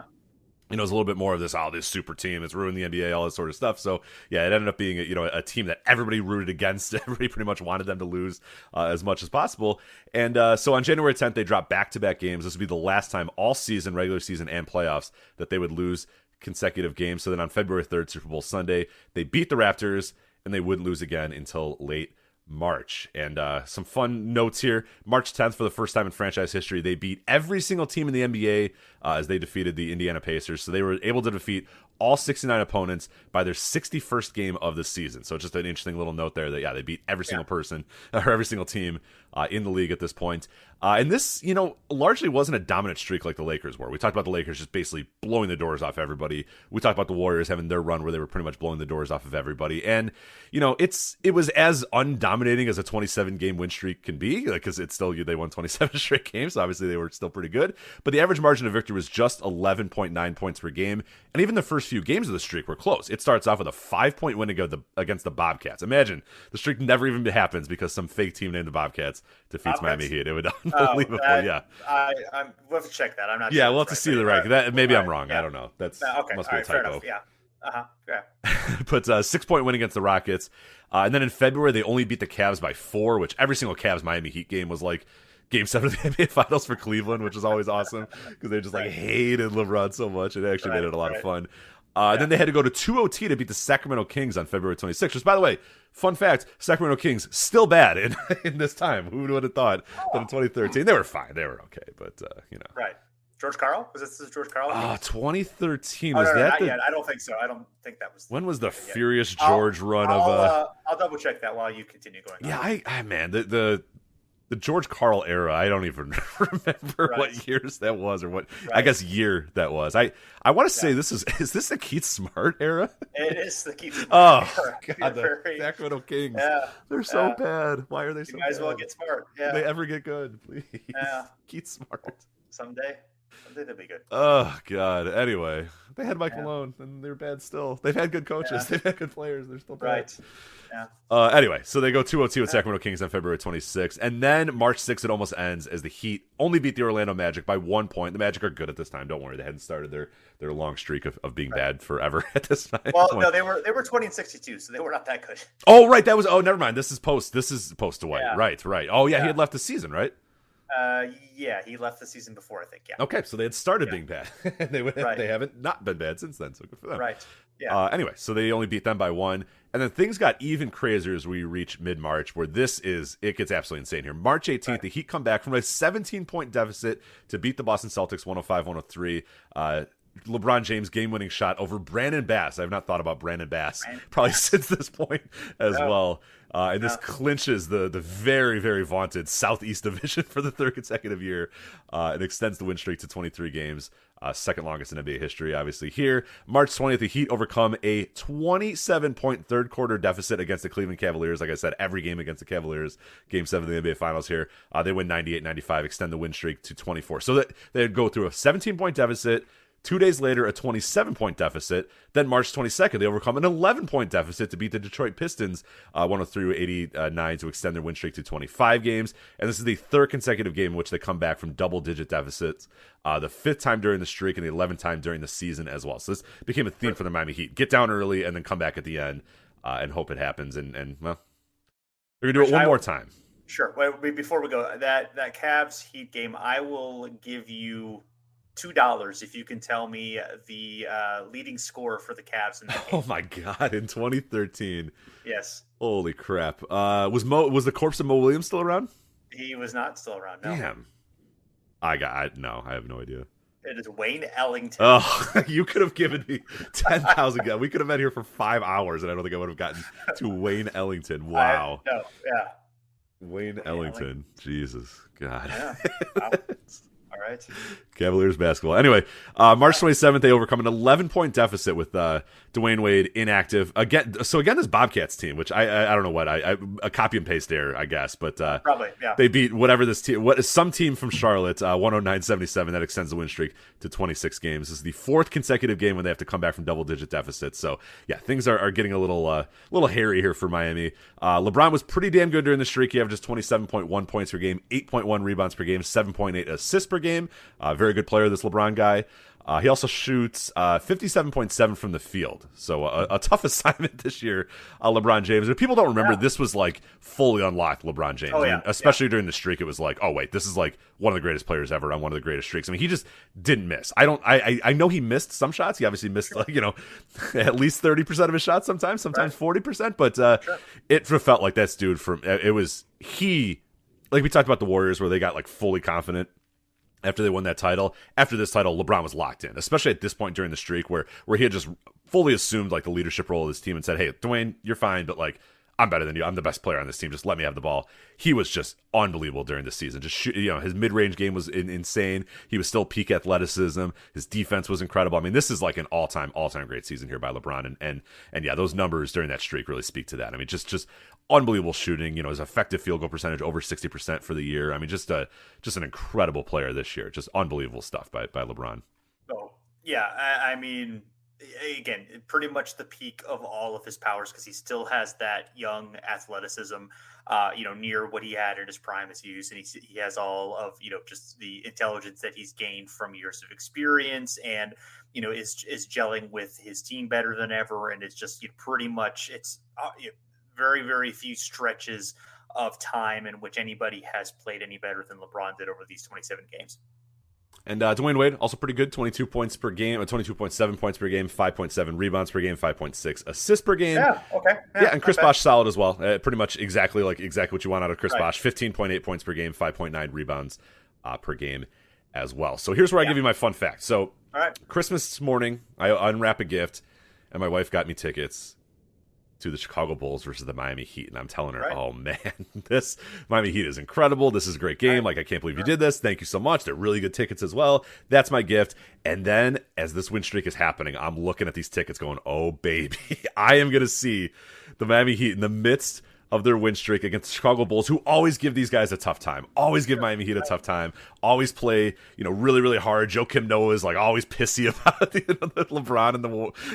C: it's a little bit more of this super team. It's ruined the NBA, all this sort of stuff. So yeah, it ended up being a team that everybody rooted against. Everybody pretty much wanted them to lose as much as possible. And so on January 10th, they dropped back-to-back games. This would be the last time all season, regular season and playoffs, that they would lose consecutive games. So then on February 3rd, Super Bowl Sunday, they beat the Raptors, and they wouldn't lose again until late March. And some fun notes here. March 10th, for the first time in franchise history, they beat every single team in the NBA as they defeated the Indiana Pacers. So they were able to defeat all 69 opponents by their 61st game of the season. So just an interesting little note there that, they beat every single person or every single team in the league at this point. And this, largely wasn't a dominant streak like the Lakers were. We talked about the Lakers just basically blowing the doors off everybody. We talked about the Warriors having their run where they were pretty much blowing the doors off of everybody. And, it was as undominating as a 27-game win streak can be, because it's still, they won 27 straight games. So obviously they were still pretty good. But the average margin of victory was just 11.9 points per game. And even the first few games of the streak were close. It starts off with a 5-point win against the Bobcats. Imagine the streak never even happens because some fake team named the Bobcats defeats Miami Heat. It would be unbelievable.
B: We'll have to check that. I'm not.
C: Yeah,
B: sure
C: we'll have to see the rank. Maybe I'm wrong. I don't know. That's
B: okay.
C: Must be a typo.
B: Yeah. Yeah.
C: But 6-point win against the Rockets, and then in February they only beat the Cavs by 4, which every single Cavs Miami Heat game was like Game 7 of the NBA Finals for Cleveland, which is always awesome because they just hated LeBron so much. It actually made it a lot of fun. Then they had to go to 2 OT to beat the Sacramento Kings on February 26th, which, by the way, fun fact, Sacramento Kings still bad in this time. Who would have thought that in 2013? They were fine. They were okay, but,
B: Right. George Karl? Was this George Karl?
C: 2013.
B: Was
C: that
B: not yet. I don't think so. I don't think that was.
C: When was the furious George run of...
B: I'll double check that while you continue going.
C: Yeah, man, the George Karl era, I don't even remember what years that was or what, I guess, year that was. I want to say is this the Keith Smart era?
B: It is the Keith Smart era.
C: God, the Sacramento Kings. Yeah, they're so bad. Why are they so bad?
B: You might as well get Smart. Yeah.
C: Do they ever get good, please?
B: Yeah.
C: Keith Smart.
B: Someday they'll be good.
C: Oh, God. Anyway, they had Mike Malone, and they're bad still. They've had good coaches. Yeah. They've had good players. They're still bad.
B: Right. Yeah.
C: Anyway, so they go 2-0 with Sacramento Kings on February 26th. And then March 6th, it almost ends as the Heat only beat the Orlando Magic by 1 point. The Magic are good at this time. Don't worry. They hadn't started their long streak of being bad forever at this time.
B: Well, no, they were 20-62, so they were not that good.
C: Oh, right. Never mind. This is post Dwight. Yeah. Right. Oh, yeah. He had left the season, right?
B: Yeah, he left the season before, I think. Yeah.
C: Okay, so they had started being bad. They haven't not been bad since then. So good for them.
B: Right. Yeah.
C: Anyway, so they only beat them by 1, and then things got even crazier as we reach mid-March, where it gets absolutely insane here. March 18th, the Heat come back from a 17-point deficit to beat the Boston Celtics 105-103. LeBron James game-winning shot over Brandon Bass. I've not thought about Brandon Bass probably since this point as well. And this clinches the very, very vaunted Southeast Division for the third consecutive year. It extends the win streak to 23 games, second longest in NBA history, obviously here. March 20th, the Heat overcome a 27-point third-quarter deficit against the Cleveland Cavaliers. Like I said, every game against the Cavaliers, Game 7 of the NBA Finals here. They win 98-95, extend the win streak to 24. So they'd go through a 17-point deficit. 2 days later, a 27-point deficit. Then March 22nd, they overcome an 11-point deficit to beat the Detroit Pistons 103-89 to extend their win streak to 25 games. And this is the third consecutive game in which they come back from double-digit deficits. The fifth time during the streak and the 11th time during the season as well. So this became a theme for the Miami Heat. Get down early and then come back at the end and hope it happens. And well, they're going to do it one more time.
B: Sure. Wait, before we go, that Cavs Heat game, I will give you $2 if you can tell me the leading scorer for the Cavs in that game.
C: Oh my God! In 2013.
B: Yes.
C: Holy crap! Was the corpse of Mo Williams still around?
B: He was not still around. No.
C: Damn. I have no idea.
B: It is Wayne Ellington.
C: Oh, you could have given me 10,000 guys. We could have been here for 5 hours, and I don't think I would have gotten to Wayne Ellington. Wow.
B: No. Yeah.
C: Wayne Ellington. Jesus God.
B: Yeah. Wow. All right.
C: Cavaliers basketball. Anyway, March 27th, they overcome an 11-point deficit with Dwayne Wade inactive again. So again, this Bobcats team, which I don't know what a copy and paste there, I guess, but
B: Probably, yeah.
C: they beat whatever this team, what is some team from Charlotte, 109-77. That extends the win streak to 26 games. This is the fourth consecutive game when they have to come back from double-digit deficits. So yeah, things are getting a little hairy here for Miami. LeBron was pretty damn good during the streak. He averages 27.1 points per game, 8.1 rebounds per game, 7.8 assists per game. Very good player, this LeBron guy. He also shoots 57.7 from the field. So a tough assignment this year, LeBron James. But people don't remember this was like fully unlocked LeBron James.
B: Oh, yeah.
C: I mean, especially during the streak, it was like, oh wait, this is like one of the greatest players ever on one of the greatest streaks. I mean, he just didn't miss. I know he missed some shots. He obviously missed at least 30% of his shots sometimes 40%. But it felt like that's dude from it was he. Like we talked about the Warriors where they got like fully confident after they won that title. After this title, LeBron was locked in, especially at this point during the streak where he had just fully assumed like the leadership role of this team and said, hey, Dwayne, you're fine, but like I'm better than you. I'm the best player on this team. Just let me have the ball. He was just unbelievable during the season. Just his mid-range game was insane. He was still peak athleticism. His defense was incredible. I mean, this is like an all-time great season here by LeBron. And yeah, those numbers during that streak really speak to that. I mean, just unbelievable shooting. His effective field goal percentage over 60% for the year. I mean, just an incredible player this year. Just unbelievable stuff by LeBron.
B: So yeah, I mean, again, pretty much the peak of all of his powers because he still has that young athleticism, near what he had in his prime as youth, and he has all of just the intelligence that he's gained from years of experience, and is gelling with his team better than ever, and it's just pretty much it's very very few stretches of time in which anybody has played any better than LeBron did over these 27 games.
C: And Dwayne Wade, also pretty good, 22 points per game, 22.7 points per game, 5.7 rebounds per game, 5.6 assists per game.
B: Yeah, okay.
C: Yeah, and Chris Bosh solid as well. Pretty much exactly what you want out of Chris Bosh. 15.8 points per game, 5.9 rebounds per game as well. So here's where I give you my fun fact. So Christmas morning, I unwrap a gift, and my wife got me tickets to the Chicago Bulls versus the Miami Heat. And I'm telling her, oh man, this Miami Heat is incredible. This is a great game. Like, I can't believe you did this. Thank you so much. They're really good tickets as well. That's my gift. And then as this win streak is happening, I'm looking at these tickets going, oh baby, I am going to see the Miami Heat in the midst of their win streak against the Chicago Bulls, who always give these guys a tough time, always give Miami Heat a tough time, always play, really, really hard. Joakim Noah is like always pissy about the LeBron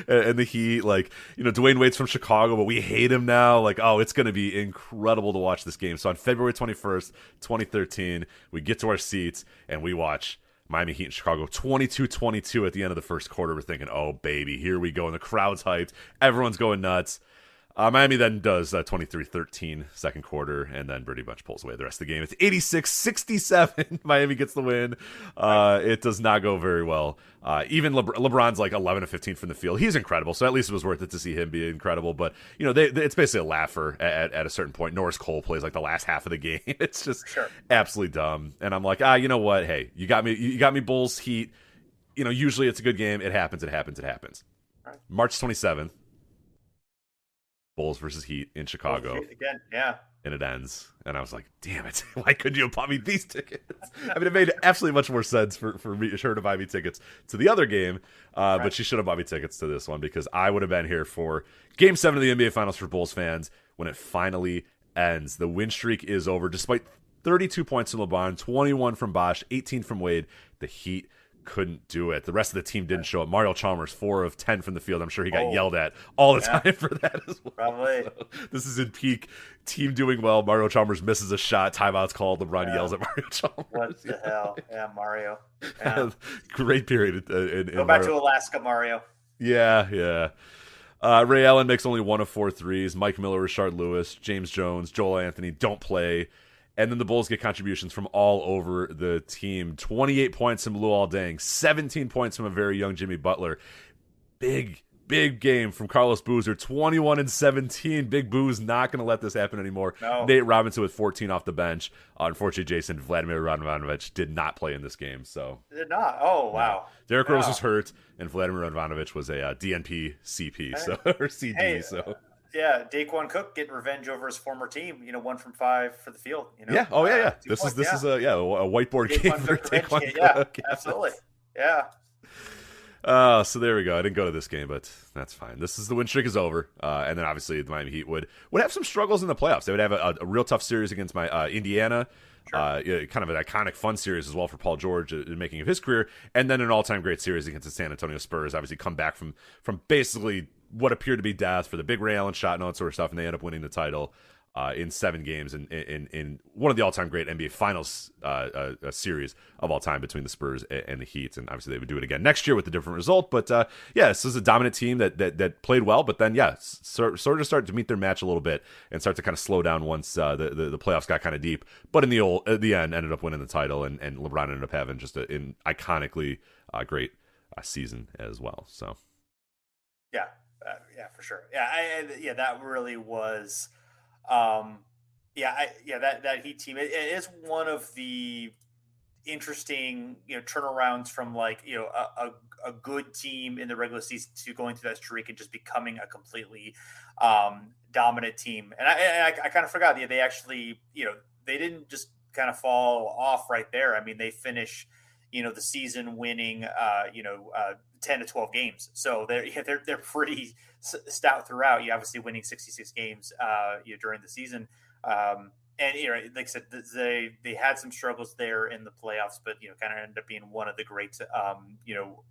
C: and the Heat. Like, Dwayne Wade's from Chicago, but we hate him now. Like, oh, it's going to be incredible to watch this game. So on February 21st, 2013, we get to our seats and we watch Miami Heat in Chicago, 22-22 at the end of the first quarter. We're thinking, oh, baby, here we go. And the crowd's hyped. Everyone's going nuts. Miami then does 23-13 second quarter, and then pretty much pulls away the rest of the game. It's 86-67. Miami gets the win. It does not go very well. Even LeBron's like 11 of 15 from the field. He's incredible, so at least it was worth it to see him be incredible. But, it's basically a laugher at a certain point. Norris Cole plays like the last half of the game. It's just absolutely dumb. And I'm like, you know what? Hey, you got me Bulls, Heat. Usually it's a good game. It happens. Right. March 27th. Bulls versus Heat in Chicago.
B: Again, yeah.
C: And it ends. And I was like, damn it. Why couldn't you have bought me these tickets? I mean, it made absolutely much more sense for her to buy me tickets to the other game. But she should have bought me tickets to this one because I would have been here for Game 7 of the NBA Finals for Bulls fans when it finally ends. The win streak is over. Despite 32 points from LeBron, 21 from Bosh, 18 from Wade, the Heat couldn't do it. The rest of the team didn't show up. Mario Chalmers, 4 of 10 from the field. I'm sure he got yelled at all the time for that as well.
B: Probably.
C: So, this is in peak team doing well. Mario Chalmers misses a shot. Timeout's called. LeBron yells at Mario Chalmers.
B: What the hell? Yeah, Mario. Yeah.
C: Great period.
B: Go back to Alaska, Mario.
C: Yeah. Ray Allen makes only 1 of 4 threes. Mike Miller, Rashard Lewis, James Jones, Joel Anthony don't play. And then the Bulls get contributions from all over the team. 28 points from Luol Deng. 17 points from a very young Jimmy Butler. Big game from Carlos Boozer. 21-17. Big Boo's not going to let this happen anymore.
B: No.
C: Nate Robinson with 14 off the bench. Unfortunately, Vladimir Radovanovic did not play in this game. So
B: did not. Oh, wow.
C: Derrick Rose was hurt, and Vladimir Radovanovic was a DNP CP, or CD.
B: Daquan Cook getting revenge over his former team. 1 from 5 for the field.
C: Yeah. Oh yeah. This is a whiteboard game for Daquan Cook.
B: Yeah, absolutely. Yeah.
C: So there we go. I didn't go to this game, but that's fine. This is the win streak is over, and then obviously the Miami Heat would have some struggles in the playoffs. They would have a real tough series against my Indiana. Sure. Kind of an iconic, fun series as well for Paul George in the making of his career, and then an all-time great series against the San Antonio Spurs. Obviously, come back from basically what appeared to be death for the big Ray Allen shot and all that sort of stuff, and they end up winning the title in 7 games in one of the all-time great NBA Finals series of all time between the Spurs and the Heat, and obviously they would do it again next year with a different result. But this is a dominant team that played well, but then sort of started to meet their match a little bit and start to kind of slow down once the playoffs got kind of deep. But at the end, ended up winning the title, and LeBron ended up having just an iconically great season as well. So
B: yeah, for sure. That really was. That Heat team it is one of the interesting turnarounds from a good team in the regular season to going through that streak and just becoming a completely dominant team. And I kind of forgot they actually they didn't just kind of fall off right there. I mean, they finish the season winning 10 to 12 games, so they're pretty stout throughout. You obviously winning 66 games during the season, and like I said, they had some struggles there in the playoffs, but kind of ended up being one of the great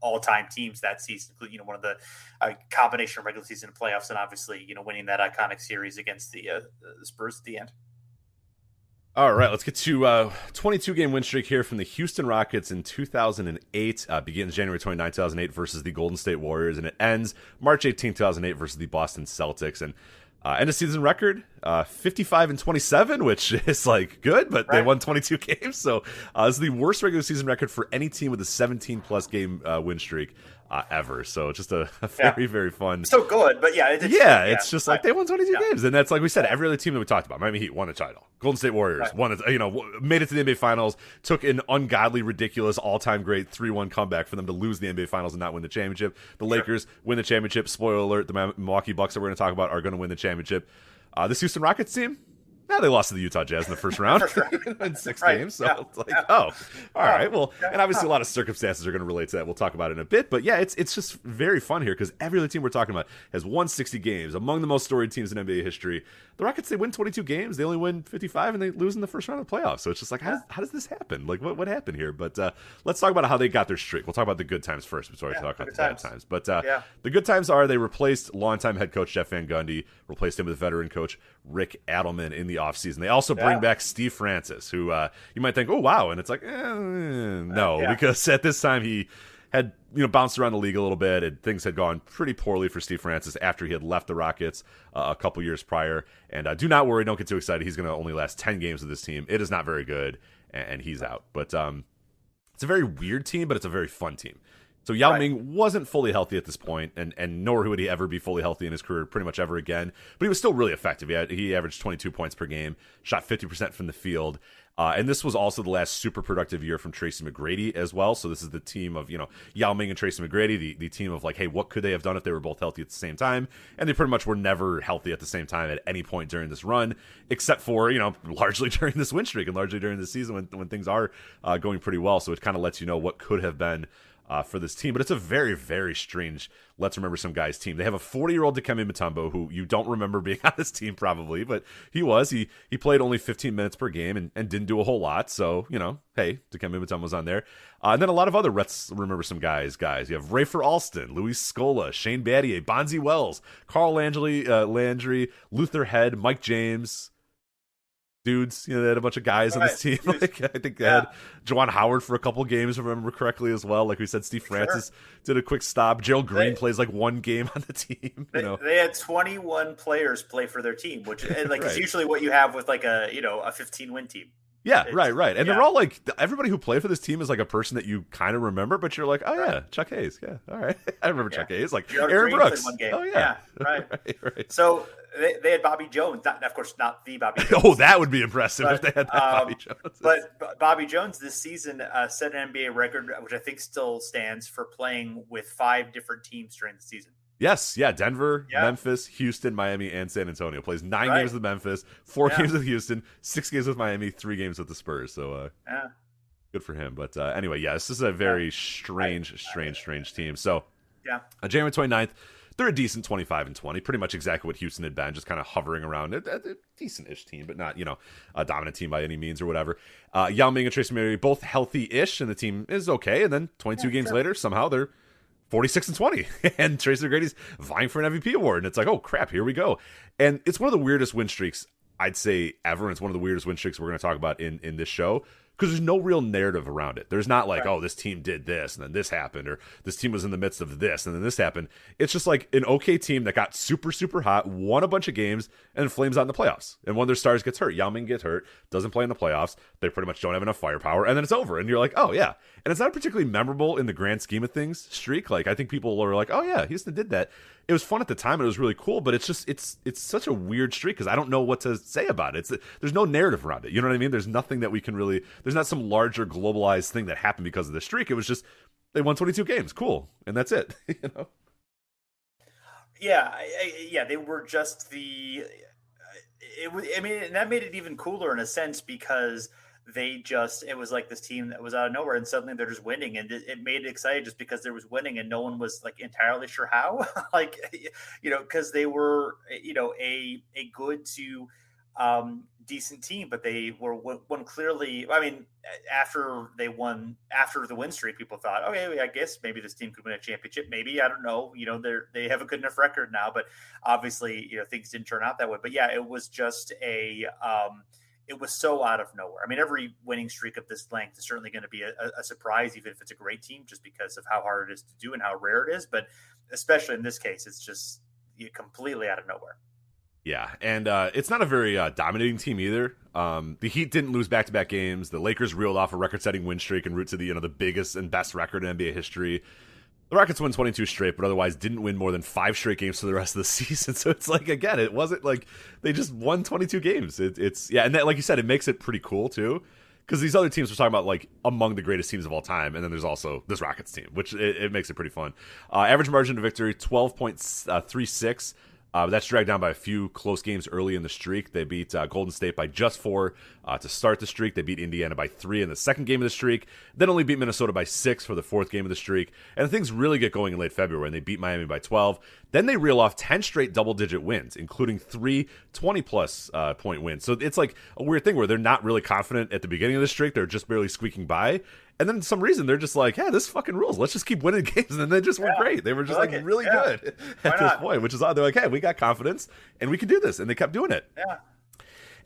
B: all-time teams that season. One of the combination of regular season and playoffs, and obviously winning that iconic series against the Spurs at the end.
C: All right, let's get to 22-game win streak here from the Houston Rockets in 2008. Begins January 29, 2008 versus the Golden State Warriors, and it ends March 18, 2008 versus the Boston Celtics. And end of season record, 55-27, which is good, but They won 22 games. So this is the worst regular season record for any team with a 17-plus game win streak ever. So just a very, very fun.
B: So good, but
C: it's just they won 22 games. And that's like we said, every other team that we talked about, Miami Heat won a title. Golden State Warriors won it, made it to the NBA Finals, took an ungodly, ridiculous, all-time great 3-1 comeback for them to lose the NBA Finals and not win the championship. The Lakers win the championship. Spoiler alert, the Milwaukee Bucks that we're going to talk about are going to win the championship. This Houston Rockets team, they lost to the Utah Jazz in the first round in 6 games. So it's all right. Well, and obviously a lot of circumstances are going to relate to that. We'll talk about it in a bit. But it's just very fun here because every other team we're talking about has won 60 games. Among the most storied teams in NBA history. The Rockets, they win 22 games. They only win 55, and they lose in the first round of the playoffs. So it's just how does this happen? What happened here? But let's talk about how they got their streak. We'll talk about the good times first before we talk about the bad times. But the good times are they replaced longtime head coach Jeff Van Gundy, replaced him with veteran coach Rick Adelman in the offseason. They also bring back Steve Francis, who you might think, oh, wow. And it's no, because at this time he had bounced around the league a little bit, and things had gone pretty poorly for Steve Francis after he had left the Rockets a couple years prior. And do not worry, don't get too excited. He's going to only last 10 games with this team. It is not very good, and he's out. But it's a very weird team, but it's a very fun team. So Yao Ming wasn't fully healthy at this point, and nor would he ever be fully healthy in his career pretty much ever again. But he was still really effective. He averaged 22 points per game, shot 50% from the field. And this was also the last super productive year from Tracy McGrady as well. So this is the team of, Yao Ming and Tracy McGrady, the team of hey, what could they have done if they were both healthy at the same time? And they pretty much were never healthy at the same time at any point during this run, except for, largely during this win streak and largely during the season when things are going pretty well. So it kind of lets you know what could have been for this team. But it's a very, very strange Let's Remember Some Guys team. They have a 40-year-old Dikembe Mutombo who you don't remember being on this team probably, but he was. He played only 15 minutes per game and didn't do a whole lot. So, hey, Dikembe Mutombo's on there. And then a lot of other Let's Remember Some Guys. You have Rafer Alston, Luis Scola, Shane Battier, Bonzi Wells, Carl Landry, Luther Head, Mike James. Dudes, they had a bunch of guys on this team. I think they had Juwan Howard for a couple games, if I remember correctly, as well. Like we said, Steve Francis did a quick stop. Gerald Green plays one game on the team.
B: They had 21 players play for their team, which is usually what you have with a 15-win team.
C: Yeah, right. And they're all everybody who played for this team is a person that you kind of remember, but you're oh yeah, Chuck Hayes. Yeah, all right. I remember Chuck Hayes. Aaron Brooks.
B: One game.
C: Oh yeah.
B: Right. So they had Bobby Jones, of course, not the Bobby Jones.
C: Oh, that would be impressive if they had that Bobby Jones.
B: But Bobby Jones this season set an NBA record, which I think still stands, for playing with 5 different teams during the season.
C: Yes, yeah, Denver,
B: Yeah.
C: Memphis, Houston, Miami, and San Antonio. Plays 9
B: Right.
C: games with Memphis, 4
B: Yeah.
C: games with Houston, 6 games with Miami, 3 games with the Spurs. So
B: Yeah.
C: good for him. But anyway, yeah, this is a very strange team. So
B: Yeah.
C: January 29th, they're a decent 25-20, pretty much exactly what Houston had been, just kind of hovering around a decent-ish team, but not, a dominant team by any means or whatever. Yao Ming and Tracy McGrady both healthy-ish, and the team is okay. And then 22 games later, somehow they're 46-20, and Tracy McGrady's vying for an MVP award. And it's like, oh, crap, here we go. And it's one of the weirdest win streaks, I'd say, ever. And it's one of the weirdest win streaks we're going to talk about in this show, because there's no real narrative around it. There's not like, oh, this team did this, and then this happened, or this team was in the midst of this, and then this happened. It's just like an okay team that got super, super hot, won a bunch of games, and flames out in the playoffs. And one of their stars gets hurt. Yao Ming gets hurt, doesn't play in the playoffs. They pretty much don't have enough firepower, and then it's over. And you're like, oh, yeah. And it's not particularly memorable in the grand scheme of things, streak. Like, I think people are like, oh, yeah, Houston did that. It was fun at the time, and it was really cool, but it's just it's such a weird streak because I don't know what to say about it. There's no narrative around it. You know what I mean? There's nothing that we can really. There's not some larger globalized thing that happened because of the streak. It was just they won 22 games, cool, and that's it.
B: Yeah, yeah, they were just the. I mean, and that made it even cooler in a sense because it was like this team that was out of nowhere and suddenly they're just winning, and it made it exciting just because there was winning and no one was like entirely sure how, like, because they were, a good to decent team, but they were one clearly. I mean, after the win streak, people thought, okay, I guess maybe this team could win a championship. Maybe, I don't know. They have a good enough record now, but obviously, things didn't turn out that way. But yeah, it was just it was so out of nowhere. I mean, every winning streak of this length is certainly going to be a surprise, even if it's a great team, just because of how hard it is to do and how rare it is. But especially in this case, it's just completely out of nowhere.
C: Yeah, and it's not a very dominating team either. The Heat didn't lose back-to-back games. The Lakers reeled off a record-setting win streak en route to the biggest and best record in NBA history. The Rockets won 22 straight, but otherwise didn't win more than 5 straight games for the rest of the season. So it's like, again, it wasn't like they just won 22 games. It's and that, like you said, it makes it pretty cool too, because these other teams we're talking about like among the greatest teams of all time, and then there's also this Rockets team, which it makes it pretty fun. Average margin of victory 12.36. That's dragged down by a few close games early in the streak. They beat Golden State by just 4 to start the streak. They beat Indiana by 3 in the second game of the streak. Then only beat Minnesota by 6 for the fourth game of the streak. And things really get going in late February, and they beat Miami by 12. Then they reel off 10 straight double-digit wins, including 3 20-plus point wins. So it's like a weird thing where they're not really confident at the beginning of the streak. They're just barely squeaking by. And then for some reason, they're just like, yeah, this fucking rules. Let's just keep winning games. And then they just were great. They were just really good at this point, which is odd. They're like, hey, we got confidence and we can do this. And they kept doing it.
B: Yeah.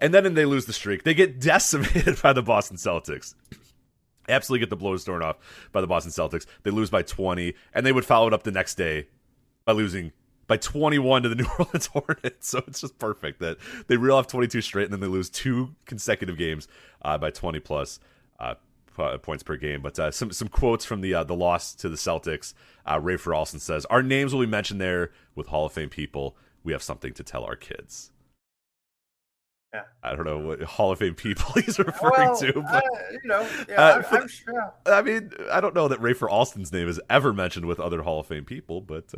C: And then they lose the streak. They get decimated by the Boston Celtics. Absolutely get the blows thrown off by the Boston Celtics. They lose by 20. And they would follow it up the next day by losing by 21 to the New Orleans Hornets. So it's just perfect that they reel off 22 straight and then they lose 2 consecutive games by 20 plus points per game. But some quotes from the loss to the Celtics. Rafer Alston says, "Our names will be mentioned there with Hall of Fame people. We have something to tell our kids."
B: Yeah.
C: I don't know what Hall of Fame people he's referring to, but
B: I'm sure.
C: I mean, I don't know that Rafer Alston's name is ever mentioned with other Hall of Fame people, but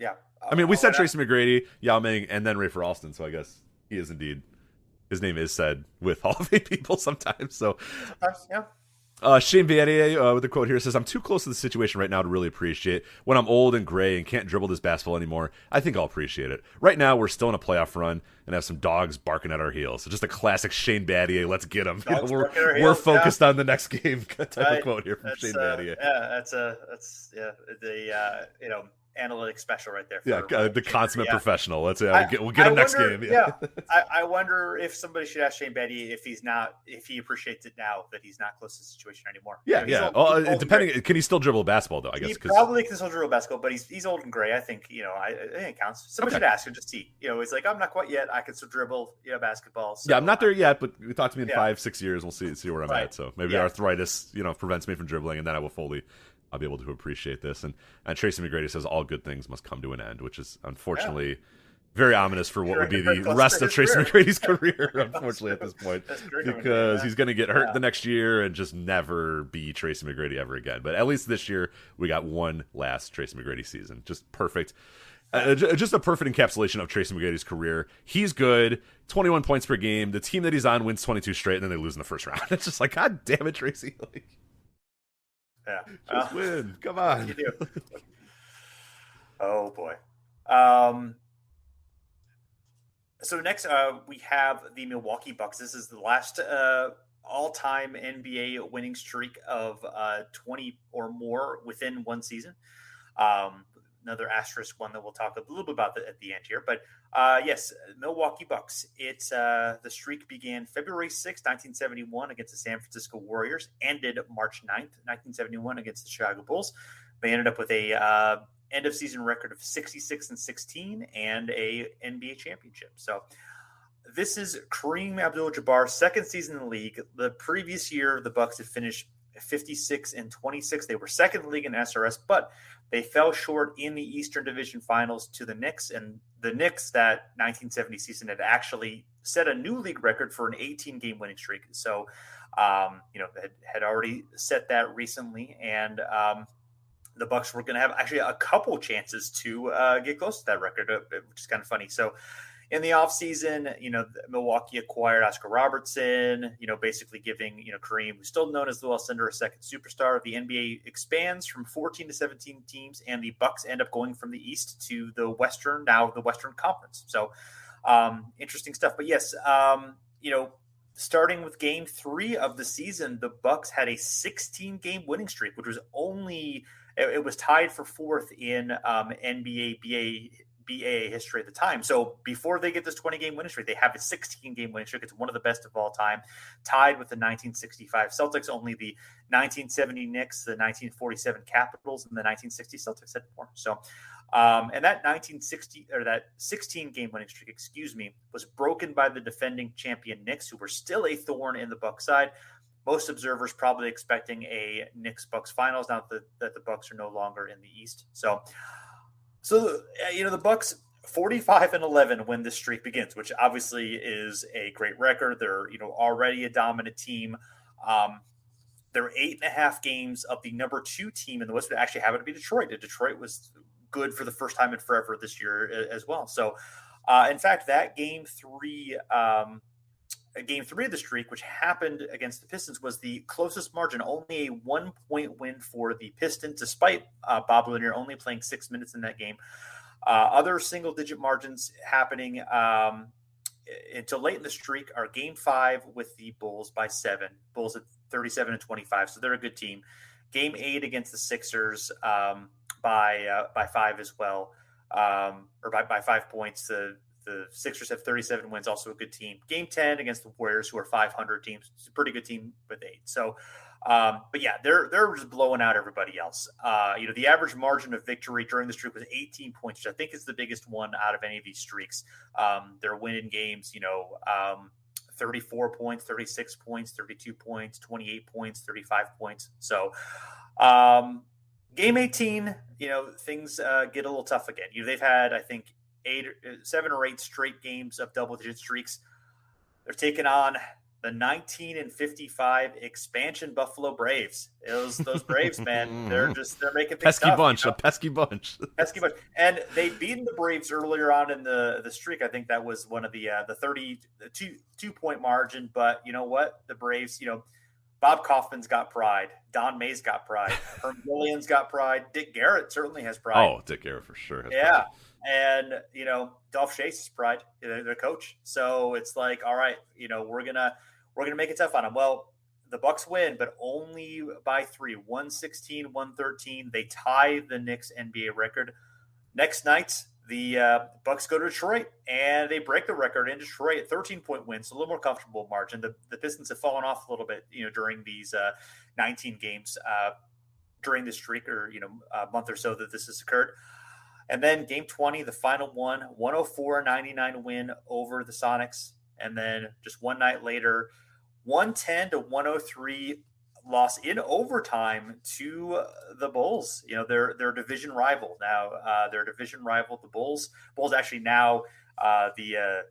B: yeah.
C: I mean, we said Tracy McGrady, Yao Ming, and then Rafer Alston, so I guess he is indeed. His name is said with Hall of Fame people sometimes. So,
B: yeah.
C: Shane Battier with a quote here says, "I'm too close to the situation right now to really appreciate. When I'm old and gray and can't dribble this basketball anymore, I think I'll appreciate it. Right now, we're still in a playoff run and have some dogs barking at our heels." So just a classic Shane Battier. Let's get him. We're focused on the next game type of quote here from Shane Battier.
B: Yeah, that's the analytics special right there.
C: The consummate professional. Let's we'll get him next game.
B: Yeah. I wonder if somebody should ask Shane Battier if he appreciates it now that he's not close to the situation anymore.
C: Yeah. Depending, can he still dribble a basketball though? I guess
B: he probably can still dribble basketball, but he's old and gray. I think I think it counts. Somebody should ask him to see. He's like, I'm not quite yet. I can still dribble basketball. So,
C: yeah, I'm not there yet, but talk to me in 5-6 years. We'll see where I'm at. So maybe arthritis prevents me from dribbling, and then I'll be able to appreciate this. And Tracy McGrady says all good things must come to an end, which is unfortunately Very ominous for what would be the rest of Tracy McGrady's career, unfortunately, at this point, because he's going to get hurt the next year and just never be Tracy McGrady ever again. But at least this year, we got one last Tracy McGrady season. Just perfect. Just a perfect encapsulation of Tracy McGrady's career. He's good. 21 points per game. The team that he's on wins 22 straight, and then they lose in the first round. It's just like, God damn it, Tracy. Just win. Come on.
B: Oh, boy. So next, we have the Milwaukee Bucks. This is the last all-time NBA winning streak of 20 or more within one season. Another asterisk one that we'll talk a little bit about at the end here. But yes, Milwaukee Bucks. It's the streak began February 6, 1971 against the San Francisco Warriors, ended March 9th, 1971 against the Chicago Bulls. They ended up with a end of season record of 66-16 and a NBA championship. So this is Kareem Abdul-Jabbar's second season in the league. The previous year, the Bucks had finished 56-26. They were second in the league in SRS, but they fell short in the Eastern Division Finals to the Knicks. And the Knicks, that 1970 season, had actually set a new league record for an 18-game winning streak. So, had already set that recently. And the Bucks were going to have actually a couple chances to get close to that record, which is kind of funny. So in the offseason, Milwaukee acquired Oscar Robertson, basically giving, Kareem, who's still known as the Center, a second superstar. The NBA expands from 14 to 17 teams, and the Bucks end up going from the East to the Western Conference. So interesting stuff. But yes, starting with game 3 of the season, the Bucks had a 16-game winning streak, which was it was tied for 4th in NBA BAA history at the time. So before they get this 20-game winning streak, they have a 16-game winning streak. It's one of the best of all time, tied with the 1965 Celtics. Only the 1970 Knicks, the 1947 Capitals, and the 1960 Celtics had more. So, and that 16-game winning streak, was broken by the defending champion Knicks, who were still a thorn in the Bucks side. Most observers probably expecting a Knicks-Bucks finals now that the Bucks are no longer in the East. So the Bucks 45-11 when this streak begins, which obviously is a great record. They're already a dominant team. They're 8.5 games of the number 2 team in the West. It actually happened to be Detroit. Detroit was good for the first time in forever this year as well. So, in fact, that game 3 of the streak, which happened against the Pistons, was the closest margin, only a 1-point win for the Pistons, despite Bob Lanier only playing 6 minutes in that game. Other single-digit margins happening until late in the streak are Game 5 with the Bulls by 7. Bulls at 37-25, so they're a good team. Game 8 against the Sixers by 5 as well, or by 5 points. The Sixers have 37 wins, also a good team. Game 10 against the Warriors, who are 500 teams. It's a pretty good team with 8. So, but yeah, they're just blowing out everybody else. The average margin of victory during the streak was 18 points, which I think is the biggest one out of any of these streaks. They're winning games, 34 points, 36 points, 32 points, 28 points, 35 points. So, game 18, things get a little tough again. They've had, I think, 7 or 8 straight games of double-digit streaks. They're taking on the 19-55 expansion Buffalo Braves. Those Braves, man, they're making things tough.
C: A pesky bunch.
B: Pesky bunch. And they'd beaten the Braves earlier on in the streak. I think that was one of the 32-point margin. But you know what? The Braves, Bob Kaufman's got pride. Don May's got pride. Herm Gillian's got pride. Dick Garrett certainly has pride.
C: Oh, Dick Garrett for sure has
B: pride.
C: Yeah.
B: And, Dolph Chase's pride, their coach. So it's like, all right, we're gonna make it tough on them. Well, the Bucks win, but only by 3, 116-113. They tie the Knicks NBA record. Next night, the Bucks go to Detroit, and they break the record in Detroit, 13-point win, so a little more comfortable margin. The Pistons have fallen off a little bit, during these 19 games during this streak, or a month or so that this has occurred. And then game 20, the final one, 104-99 win over the Sonics. And then just one night later, 110-103 loss in overtime to the Bulls. You know, their division rival now. The Bulls. Bulls actually now they're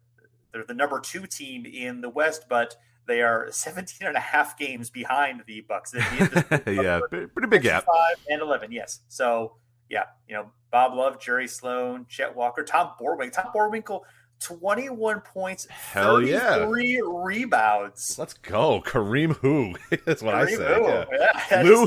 B: the number 2 team in the West, but they are 17 and a half games behind the Bucks.
C: Yeah, pretty big gap.
B: 5 and 11, yes. So, yeah, you know, Bob Love, Jerry Sloan, Chet Walker, Tom Boerwinkle, 21 points,
C: Hell
B: 33 rebounds.
C: Let's go. Kareem who? That's what I say.
B: Yeah.
C: Lou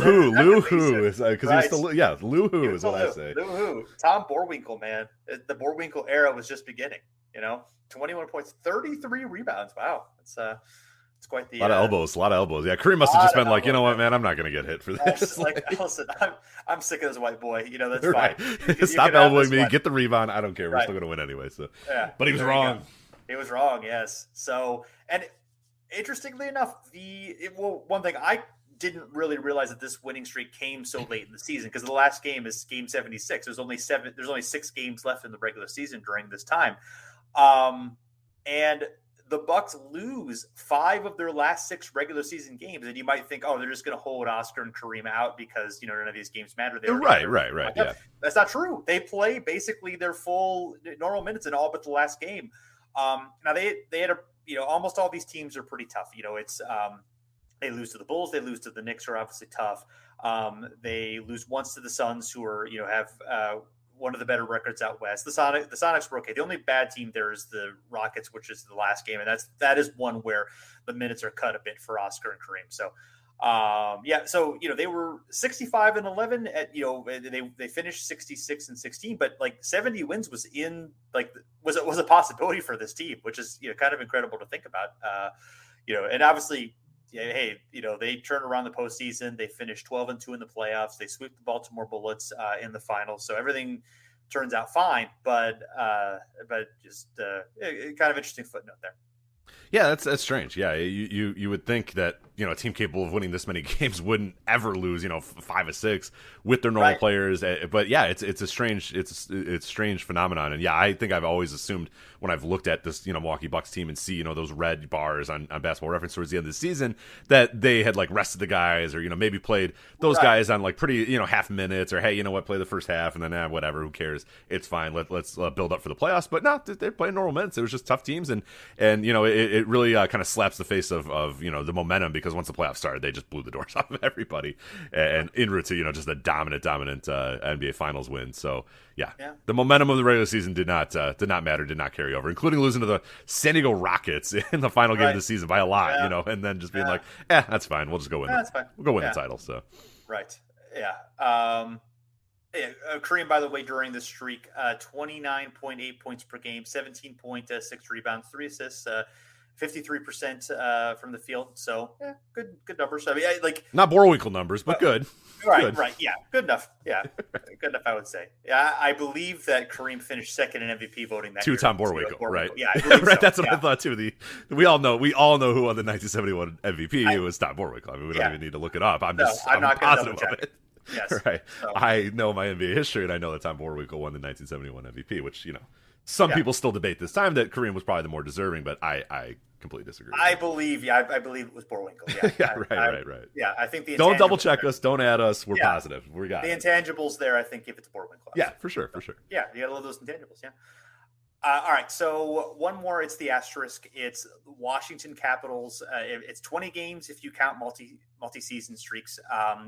C: Who is because he's still Lou Who is what I say.
B: Lou Who. Tom Boerwinkle, man. The Boerwinkle era was just beginning, you know. 21 points, 33 rebounds. Wow. It's quite the
C: a lot of elbows. Yeah, Kareem must have just been like, you know what, man, I'm not going to get hit for this.
B: Listen, I'm sick of this white boy. You know, that's
C: right.
B: fine.
C: Stop elbowing me. Get the rebound. I don't care. We're still going to win anyway. So,
B: yeah,
C: but he was wrong.
B: He was wrong. Yes. So, and interestingly enough, one thing I didn't really realize that this winning streak came so late in the season, because the last game is game 76. There's only 6 games left in the regular season during this time, and the Bucks lose 5 of their last 6 regular season games, and you might think, oh, they're just going to hold Oscar and Kareem out because, you know, none of these games matter.
C: Right. Yeah,
B: that's not true. They play basically their full normal minutes in all but the last game. Now they had almost all these teams are pretty tough. You know, it's they lose to the Bulls, they lose to the Knicks, who are obviously tough. They lose once to the Suns, who are have one of the better records out west. The Sonics were okay. The only bad team there is the Rockets, which is the last game, and that is one where the minutes are cut a bit for Oscar and Kareem. So, so they were 65 and 11 at they finished 66 and 16, but like 70 wins was a possibility for this team, which is kind of incredible to think about. And obviously. Yeah, hey, they turn around the postseason. They finish 12-2 in the playoffs. They sweep the Baltimore Bullets in the finals. So everything turns out fine. But just kind of interesting footnote there.
C: Yeah, that's strange. Yeah, you would think that a team capable of winning this many games wouldn't ever lose 5 or 6 with their normal players. But yeah, it's a strange phenomenon. And yeah, I think I've always assumed when I've looked at this Milwaukee Bucks team and see those red bars on Basketball Reference towards the end of the season that they had like rested the guys or maybe played those guys on like pretty half minutes or hey play the first half and then whatever, who cares, it's fine, let's build up for the playoffs. But no, they're playing normal minutes. It was just tough teams and it really kind of slaps the face of the momentum, because once the playoffs started, they just blew the doors off of everybody and en route to just a dominant NBA Finals win. So yeah, the momentum of the regular season did not matter, did not carry over, including losing to the San Diego Rockets in the final game of the season by a lot, and then just being like, that's fine, we'll just go win. We'll go win the title. So
B: Kareem, by the way, during the streak, 29.8 points per game, 17.6 rebounds, 3 assists, 53% from the field. So good numbers. I mean,
C: not Boerwinkle numbers, but good.
B: Right. Yeah, good enough. Yeah, good enough. I would say. Yeah, I believe that Kareem finished second in MVP voting that year.
C: Tom Boerwinkle, right?
B: Yeah, I believe
C: right.
B: So.
C: That's what I thought too. We all know who won the 1971 MVP. It was Tom Boerwinkle. I mean, we don't even need to look it up. I'm not positive of it.
B: Yes.
C: Right. So. I know my NBA history, and I know that Tom Boerwinkle won the 1971 MVP, which some people still debate this time that Kareem was probably the more deserving, but I completely disagree.
B: I believe it was Boerwinkle. Yeah,
C: right.
B: Yeah, I think
C: don't double check us, don't add us. We're positive. We got
B: the intangibles there. I think if it's Boerwinkle.
C: Yeah, for sure.
B: Yeah, you got to love those intangibles. Yeah. All right, so one more. It's the asterisk. It's Washington Capitals. It's 20 games if you count multi-season streaks.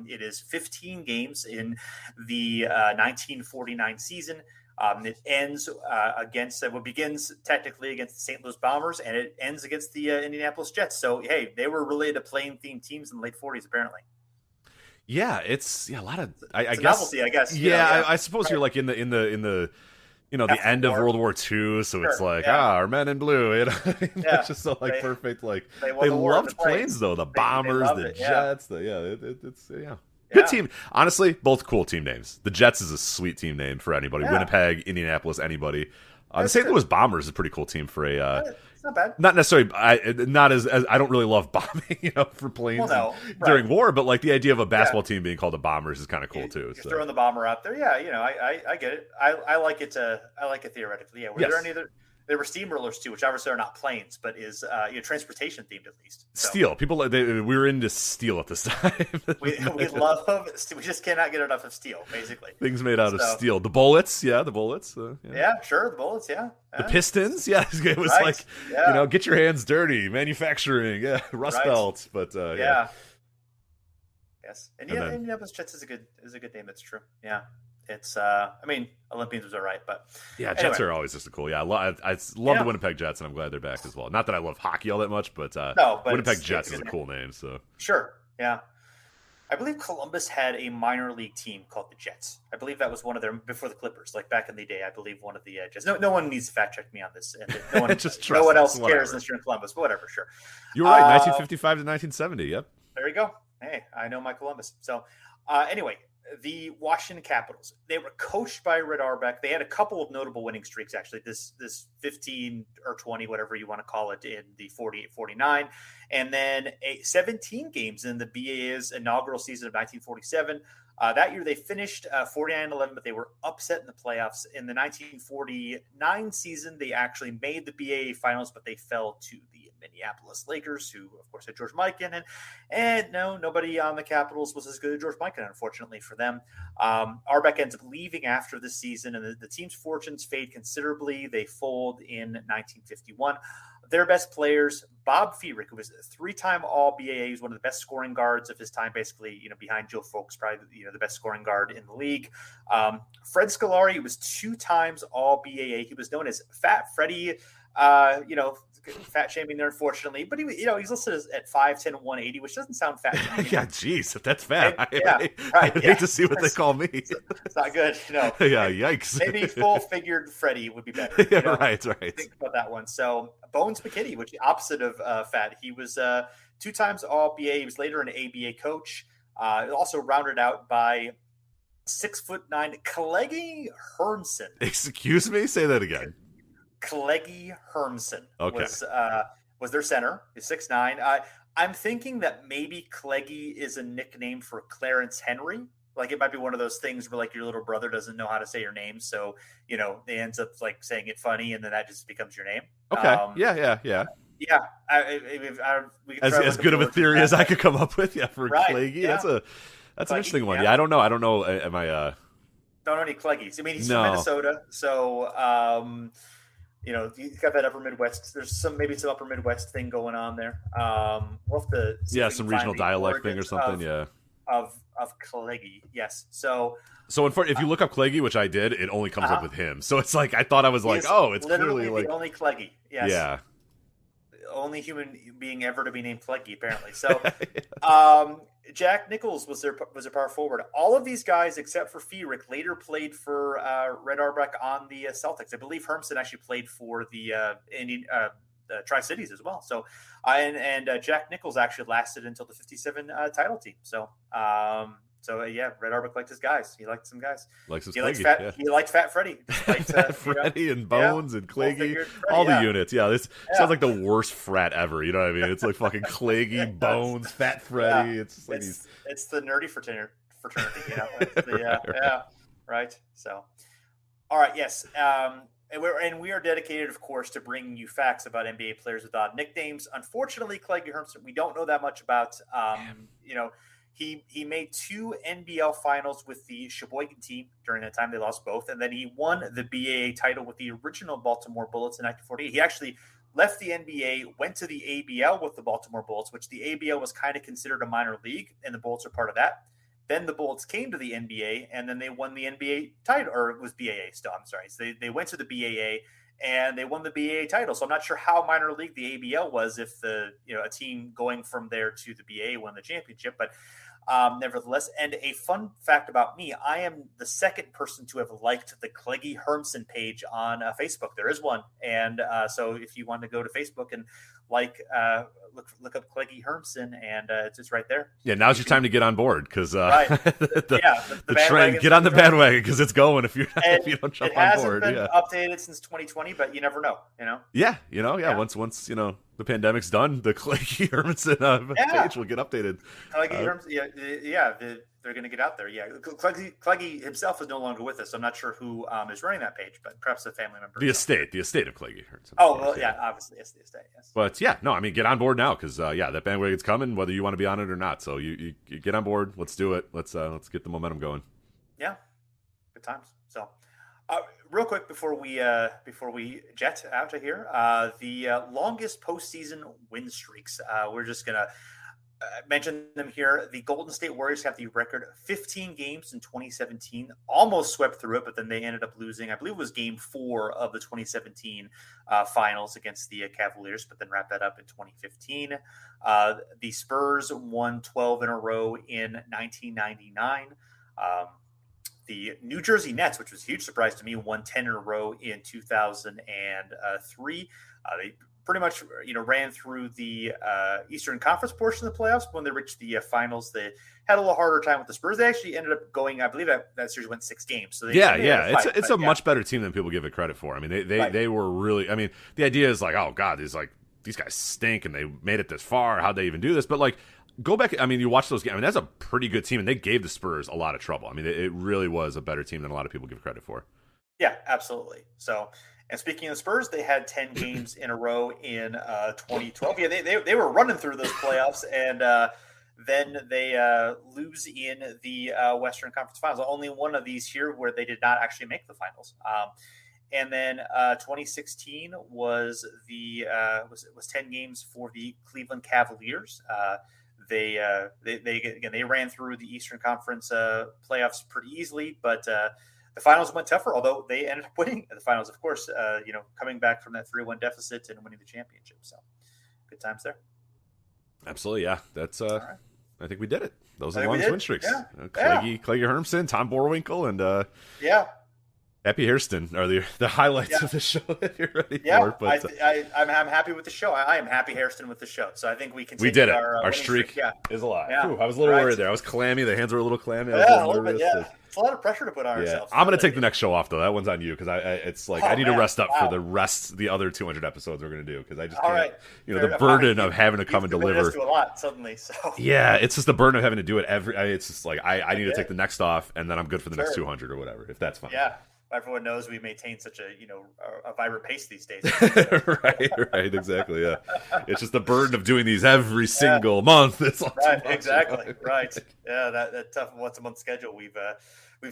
B: It is 15 games in the 1949 season. It ends begins technically against the St. Louis Bombers, and it ends against the Indianapolis Jets. So, hey, they were related to playing theme teams in the late 40s, apparently.
C: Yeah, it's a lot of. I guess
B: novelty, I guess.
C: I suppose you're like in the the end of World War II, so it's like our men in blue. It's just so perfect. Like they loved planes though. The Bombers, the Jets. It's good team. Honestly, both cool team names. The Jets is a sweet team name for anybody. Winnipeg, Indianapolis, anybody. The St. Louis Bombers is a pretty cool team for a.
B: It's not bad.
C: Not necessarily. Not as I don't really love bombing, for planes during war, but like the idea of a basketball team being called the Bombers is kind of cool too.
B: You're throwing the bomber out there, I get it. I like it. I like it theoretically. Yeah. Is There were steamrollers too, which obviously are not planes, but is transportation themed at least. So,
C: Steel. People, we were into steel at this time.
B: we love. We just cannot get enough of steel, basically.
C: Things made out of steel. The bullets, the bullets.
B: Yeah, sure, the bullets, yeah.
C: The pistons, yeah. It was like, get your hands dirty, manufacturing, Rust Belt, but yeah.
B: Yes, and Indianapolis Jets is a good name. That's true. Yeah. It's, Olympians was all right, but
C: Jets
B: anyway.
C: are always just a cool. Yeah, I love the Winnipeg Jets, and I'm glad they're back as well. Not that I love hockey all that much, but Winnipeg Jets is a cool name. So
B: sure, yeah. I believe Columbus had a minor league team called the Jets. I believe that was one of their before the Clippers, like back in the day. I believe one of the Jets. No one needs to fact check me on this, and no one no one else cares unless you're in Columbus. But whatever, sure.
C: You were right. 1955 to 1970. Yep.
B: There you go. Hey, I know my Columbus. So anyway. The Washington Capitals, they were coached by Red Auerbach. They had a couple of notable winning streaks, actually, this 15 or 20, whatever you want to call it, in the 48-49. And then 17 games in the BA's inaugural season of 1947. That year they finished 49-11, but they were upset in the playoffs. In the 1949 season, they actually made the BAA finals, but they fell to the Minneapolis Lakers, who, of course, had George Mikan. And no, nobody on the Capitals was as good as George Mikan, unfortunately for them. Auerbach ends up leaving after the season, and the team's fortunes fade considerably. They fold in 1951. Their best players, Bob Feerick, who was a three-time All-BAA, he was one of the best scoring guards of his time, basically, behind Joe Folks, probably, the best scoring guard in the league. Fred Scolari was 2 times All-BAA. He was known as Fat Freddie, fat shaming there, unfortunately, but he's listed at 5'10", 180, which doesn't sound fat to me.
C: Yeah, geez, if that's fat,
B: I'd
C: hate to see what they call me.
B: It's not good,
C: Yeah, yikes.
B: Maybe full-figured Freddie would be better.
C: Right.
B: Think about that one. So Bones McKinney, which is the opposite of fat. He was 2 times All-BA. He was later an ABA coach. Also rounded out by 6'9" Kalegi Hermsen.
C: Excuse me? Say that again.
B: Kalegi Hermsen
C: okay.
B: was their center. He's 6'9". I'm thinking that maybe Kalegi is a nickname for Clarence Henry. Like, it might be one of those things where, like, your little brother doesn't know how to say your name, so they ends up like saying it funny, and then that just becomes your name.
C: Okay. Yeah.
B: Yeah.
C: As good of a theory as I could come up with. Yeah, for Kalegi. Yeah. That's an interesting one. Yeah, I don't know. Am I?
B: Don't know any Kleggies. I mean, he's from Minnesota, so you got that upper Midwest. There's maybe some upper Midwest thing going on there. We'll have to
C: some regional dialect thing or something.
B: Of Kalegi, yes. So
C: if you look up Kalegi, which I did, it only comes up with him. So it's like I thought I was like, it's
B: literally
C: clearly
B: the only Kalegi. Yes.
C: Yeah.
B: The only human being ever to be named Kalegi, apparently. So, Jack Nichols was their power forward. All of these guys, except for Feerick, later played for Red Auerbach on the Celtics. I believe Hermsen actually played for the Tri-Cities as well. So, and Jack Nichols actually lasted until the 57 title team. So, Red Auerbach liked his guys. He liked some guys. He liked Fat Freddie.
C: Fat Freddie and Bones and Clagy. All the units. Yeah, this sounds like the worst frat ever. You know what I mean? It's like fucking Clagy, Bones, Fat Freddie.
B: Yeah. It's the nerdy fraternity. Right. So, all right. Yes. And we are dedicated, of course, to bringing you facts about NBA players with odd nicknames. Unfortunately, Kalegi Hermsen, we don't know that much about. He made 2 NBL finals with the Sheboygan team during that time. They lost both. And then he won the BAA title with the original Baltimore Bullets in 1948. He actually left the NBA, went to the ABL with the Baltimore Bullets, which the ABL was kind of considered a minor league, and the Bullets are part of that. Then the Bullets came to the NBA, and then they won the NBA title, or it was BAA still, I'm sorry. So they went to the BAA, and they won the BAA title. So I'm not sure how minor league the ABL was if a team going from there to the BAA won the championship, but nevertheless. And a fun fact about me, I am the second person to have liked the Kalegi Hermsen page on Facebook. There is one. And so if you want to go to Facebook and look up Kalegi Hermsen, and it's just right there.
C: Yeah, now's your time to get on board, because
B: the
C: trend, get on the bandwagon, because it's going if you don't jump on board.
B: It hasn't been updated since 2020, but you never know.
C: Yeah. Once the pandemic's done, the Kalegi Hermsen page will get updated.
B: Kalegi Hermsen, they're going to get out there. Yeah, Cleggy himself is no longer with us. So I'm not sure who is running that page, but perhaps a family member.
C: The estate of Cleggy.
B: Well, yeah, obviously it's the estate. Yes.
C: But yeah, no, I mean, get on board now because that bandwagon's coming, whether you want to be on it or not. So you get on board. Let's do it. Let's get the momentum going.
B: Yeah, good times. So, real quick before we jet out of here, the longest postseason win streaks. We're just gonna mention them here. The Golden State Warriors have the record 15 games in 2017, almost swept through it, but then they ended up losing. I believe it was Game 4 of the 2017 finals against the Cavaliers, but then wrapped that up in 2015. The Spurs won 12 in a row in 1999. The New Jersey Nets, which was a huge surprise to me, won 10 in a row in 2003. They pretty much, ran through the Eastern Conference portion of the playoffs. When they reached the finals, they had a little harder time with the Spurs. They actually ended up going, I believe that series went 6 games. So
C: it's a much better team than people give it credit for. I mean, they were really. I mean, the idea is like, oh God, these guys stink, and they made it this far. How'd they even do this? But like, go back. I mean, you watch those games. I mean, that's a pretty good team, and they gave the Spurs a lot of trouble. I mean, it really was a better team than a lot of people give credit for.
B: Yeah, absolutely. So. And speaking of the Spurs, they had 10 games in a row in 2012. Yeah, they were running through those playoffs, and then they lose in the Western Conference Finals. Only one of these here where they did not actually make the finals. And then 2016 was was 10 games for the Cleveland Cavaliers. They ran through the Eastern Conference playoffs pretty easily, but the finals went tougher, although they ended up winning the finals, of course, coming back from that 3-1 deficit and winning the championship. So good times there.
C: Absolutely. Yeah. That's,
B: right.
C: I think we did it. Those are the longest win streaks.
B: Yeah.
C: Cleggy Hermson, Tom Borwinkle, and Happy Hairston are the highlights of the show that you're ready for. But
B: I'm happy with the show. I am happy Hairston with the show. So I think we
C: did it. Our streak is alive. Yeah. I was a little worried there. I was clammy. The hands were a little clammy. I was
B: a little nervous. It's a lot of pressure to put on ourselves.
C: I'm going to take the next show off, though. That one's on you because I need to rest up for the other 200 episodes we're going to do because I just can't. The burden of having to come and deliver.
B: To a lot suddenly. So
C: yeah, it's just the burden of having to do it it's just like I need to take the next off and then I'm good for the next 200 or whatever if that's fine.
B: Yeah. Everyone knows we maintain such a vibrant pace these days.
C: right, exactly. Yeah, it's just the burden of doing these every single month. It's
B: right, exactly. Right. Yeah, that tough once a month schedule we've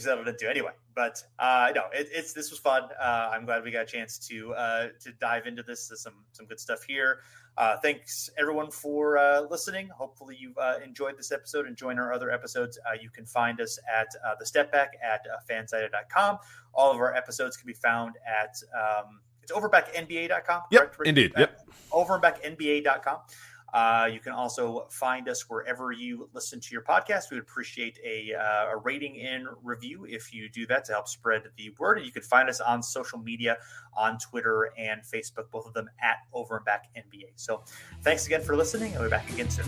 B: settled into anyway. But this was fun. I'm glad we got a chance to dive into this. There's some good stuff here. Thanks everyone for listening. Hopefully you've enjoyed this episode and join our other episodes. You can find us at the Step Back at fansided.com. All of our episodes can be found at it's overbacknba.com.
C: Yep, correct? Indeed. Yep.
B: Overbacknba.com. You can also find us wherever you listen to your podcast. We would appreciate a rating and review if you do that to help spread the word. And you can find us on social media, on Twitter and Facebook, both of them at Over and Back NBA. So thanks again for listening. I'll be back again soon.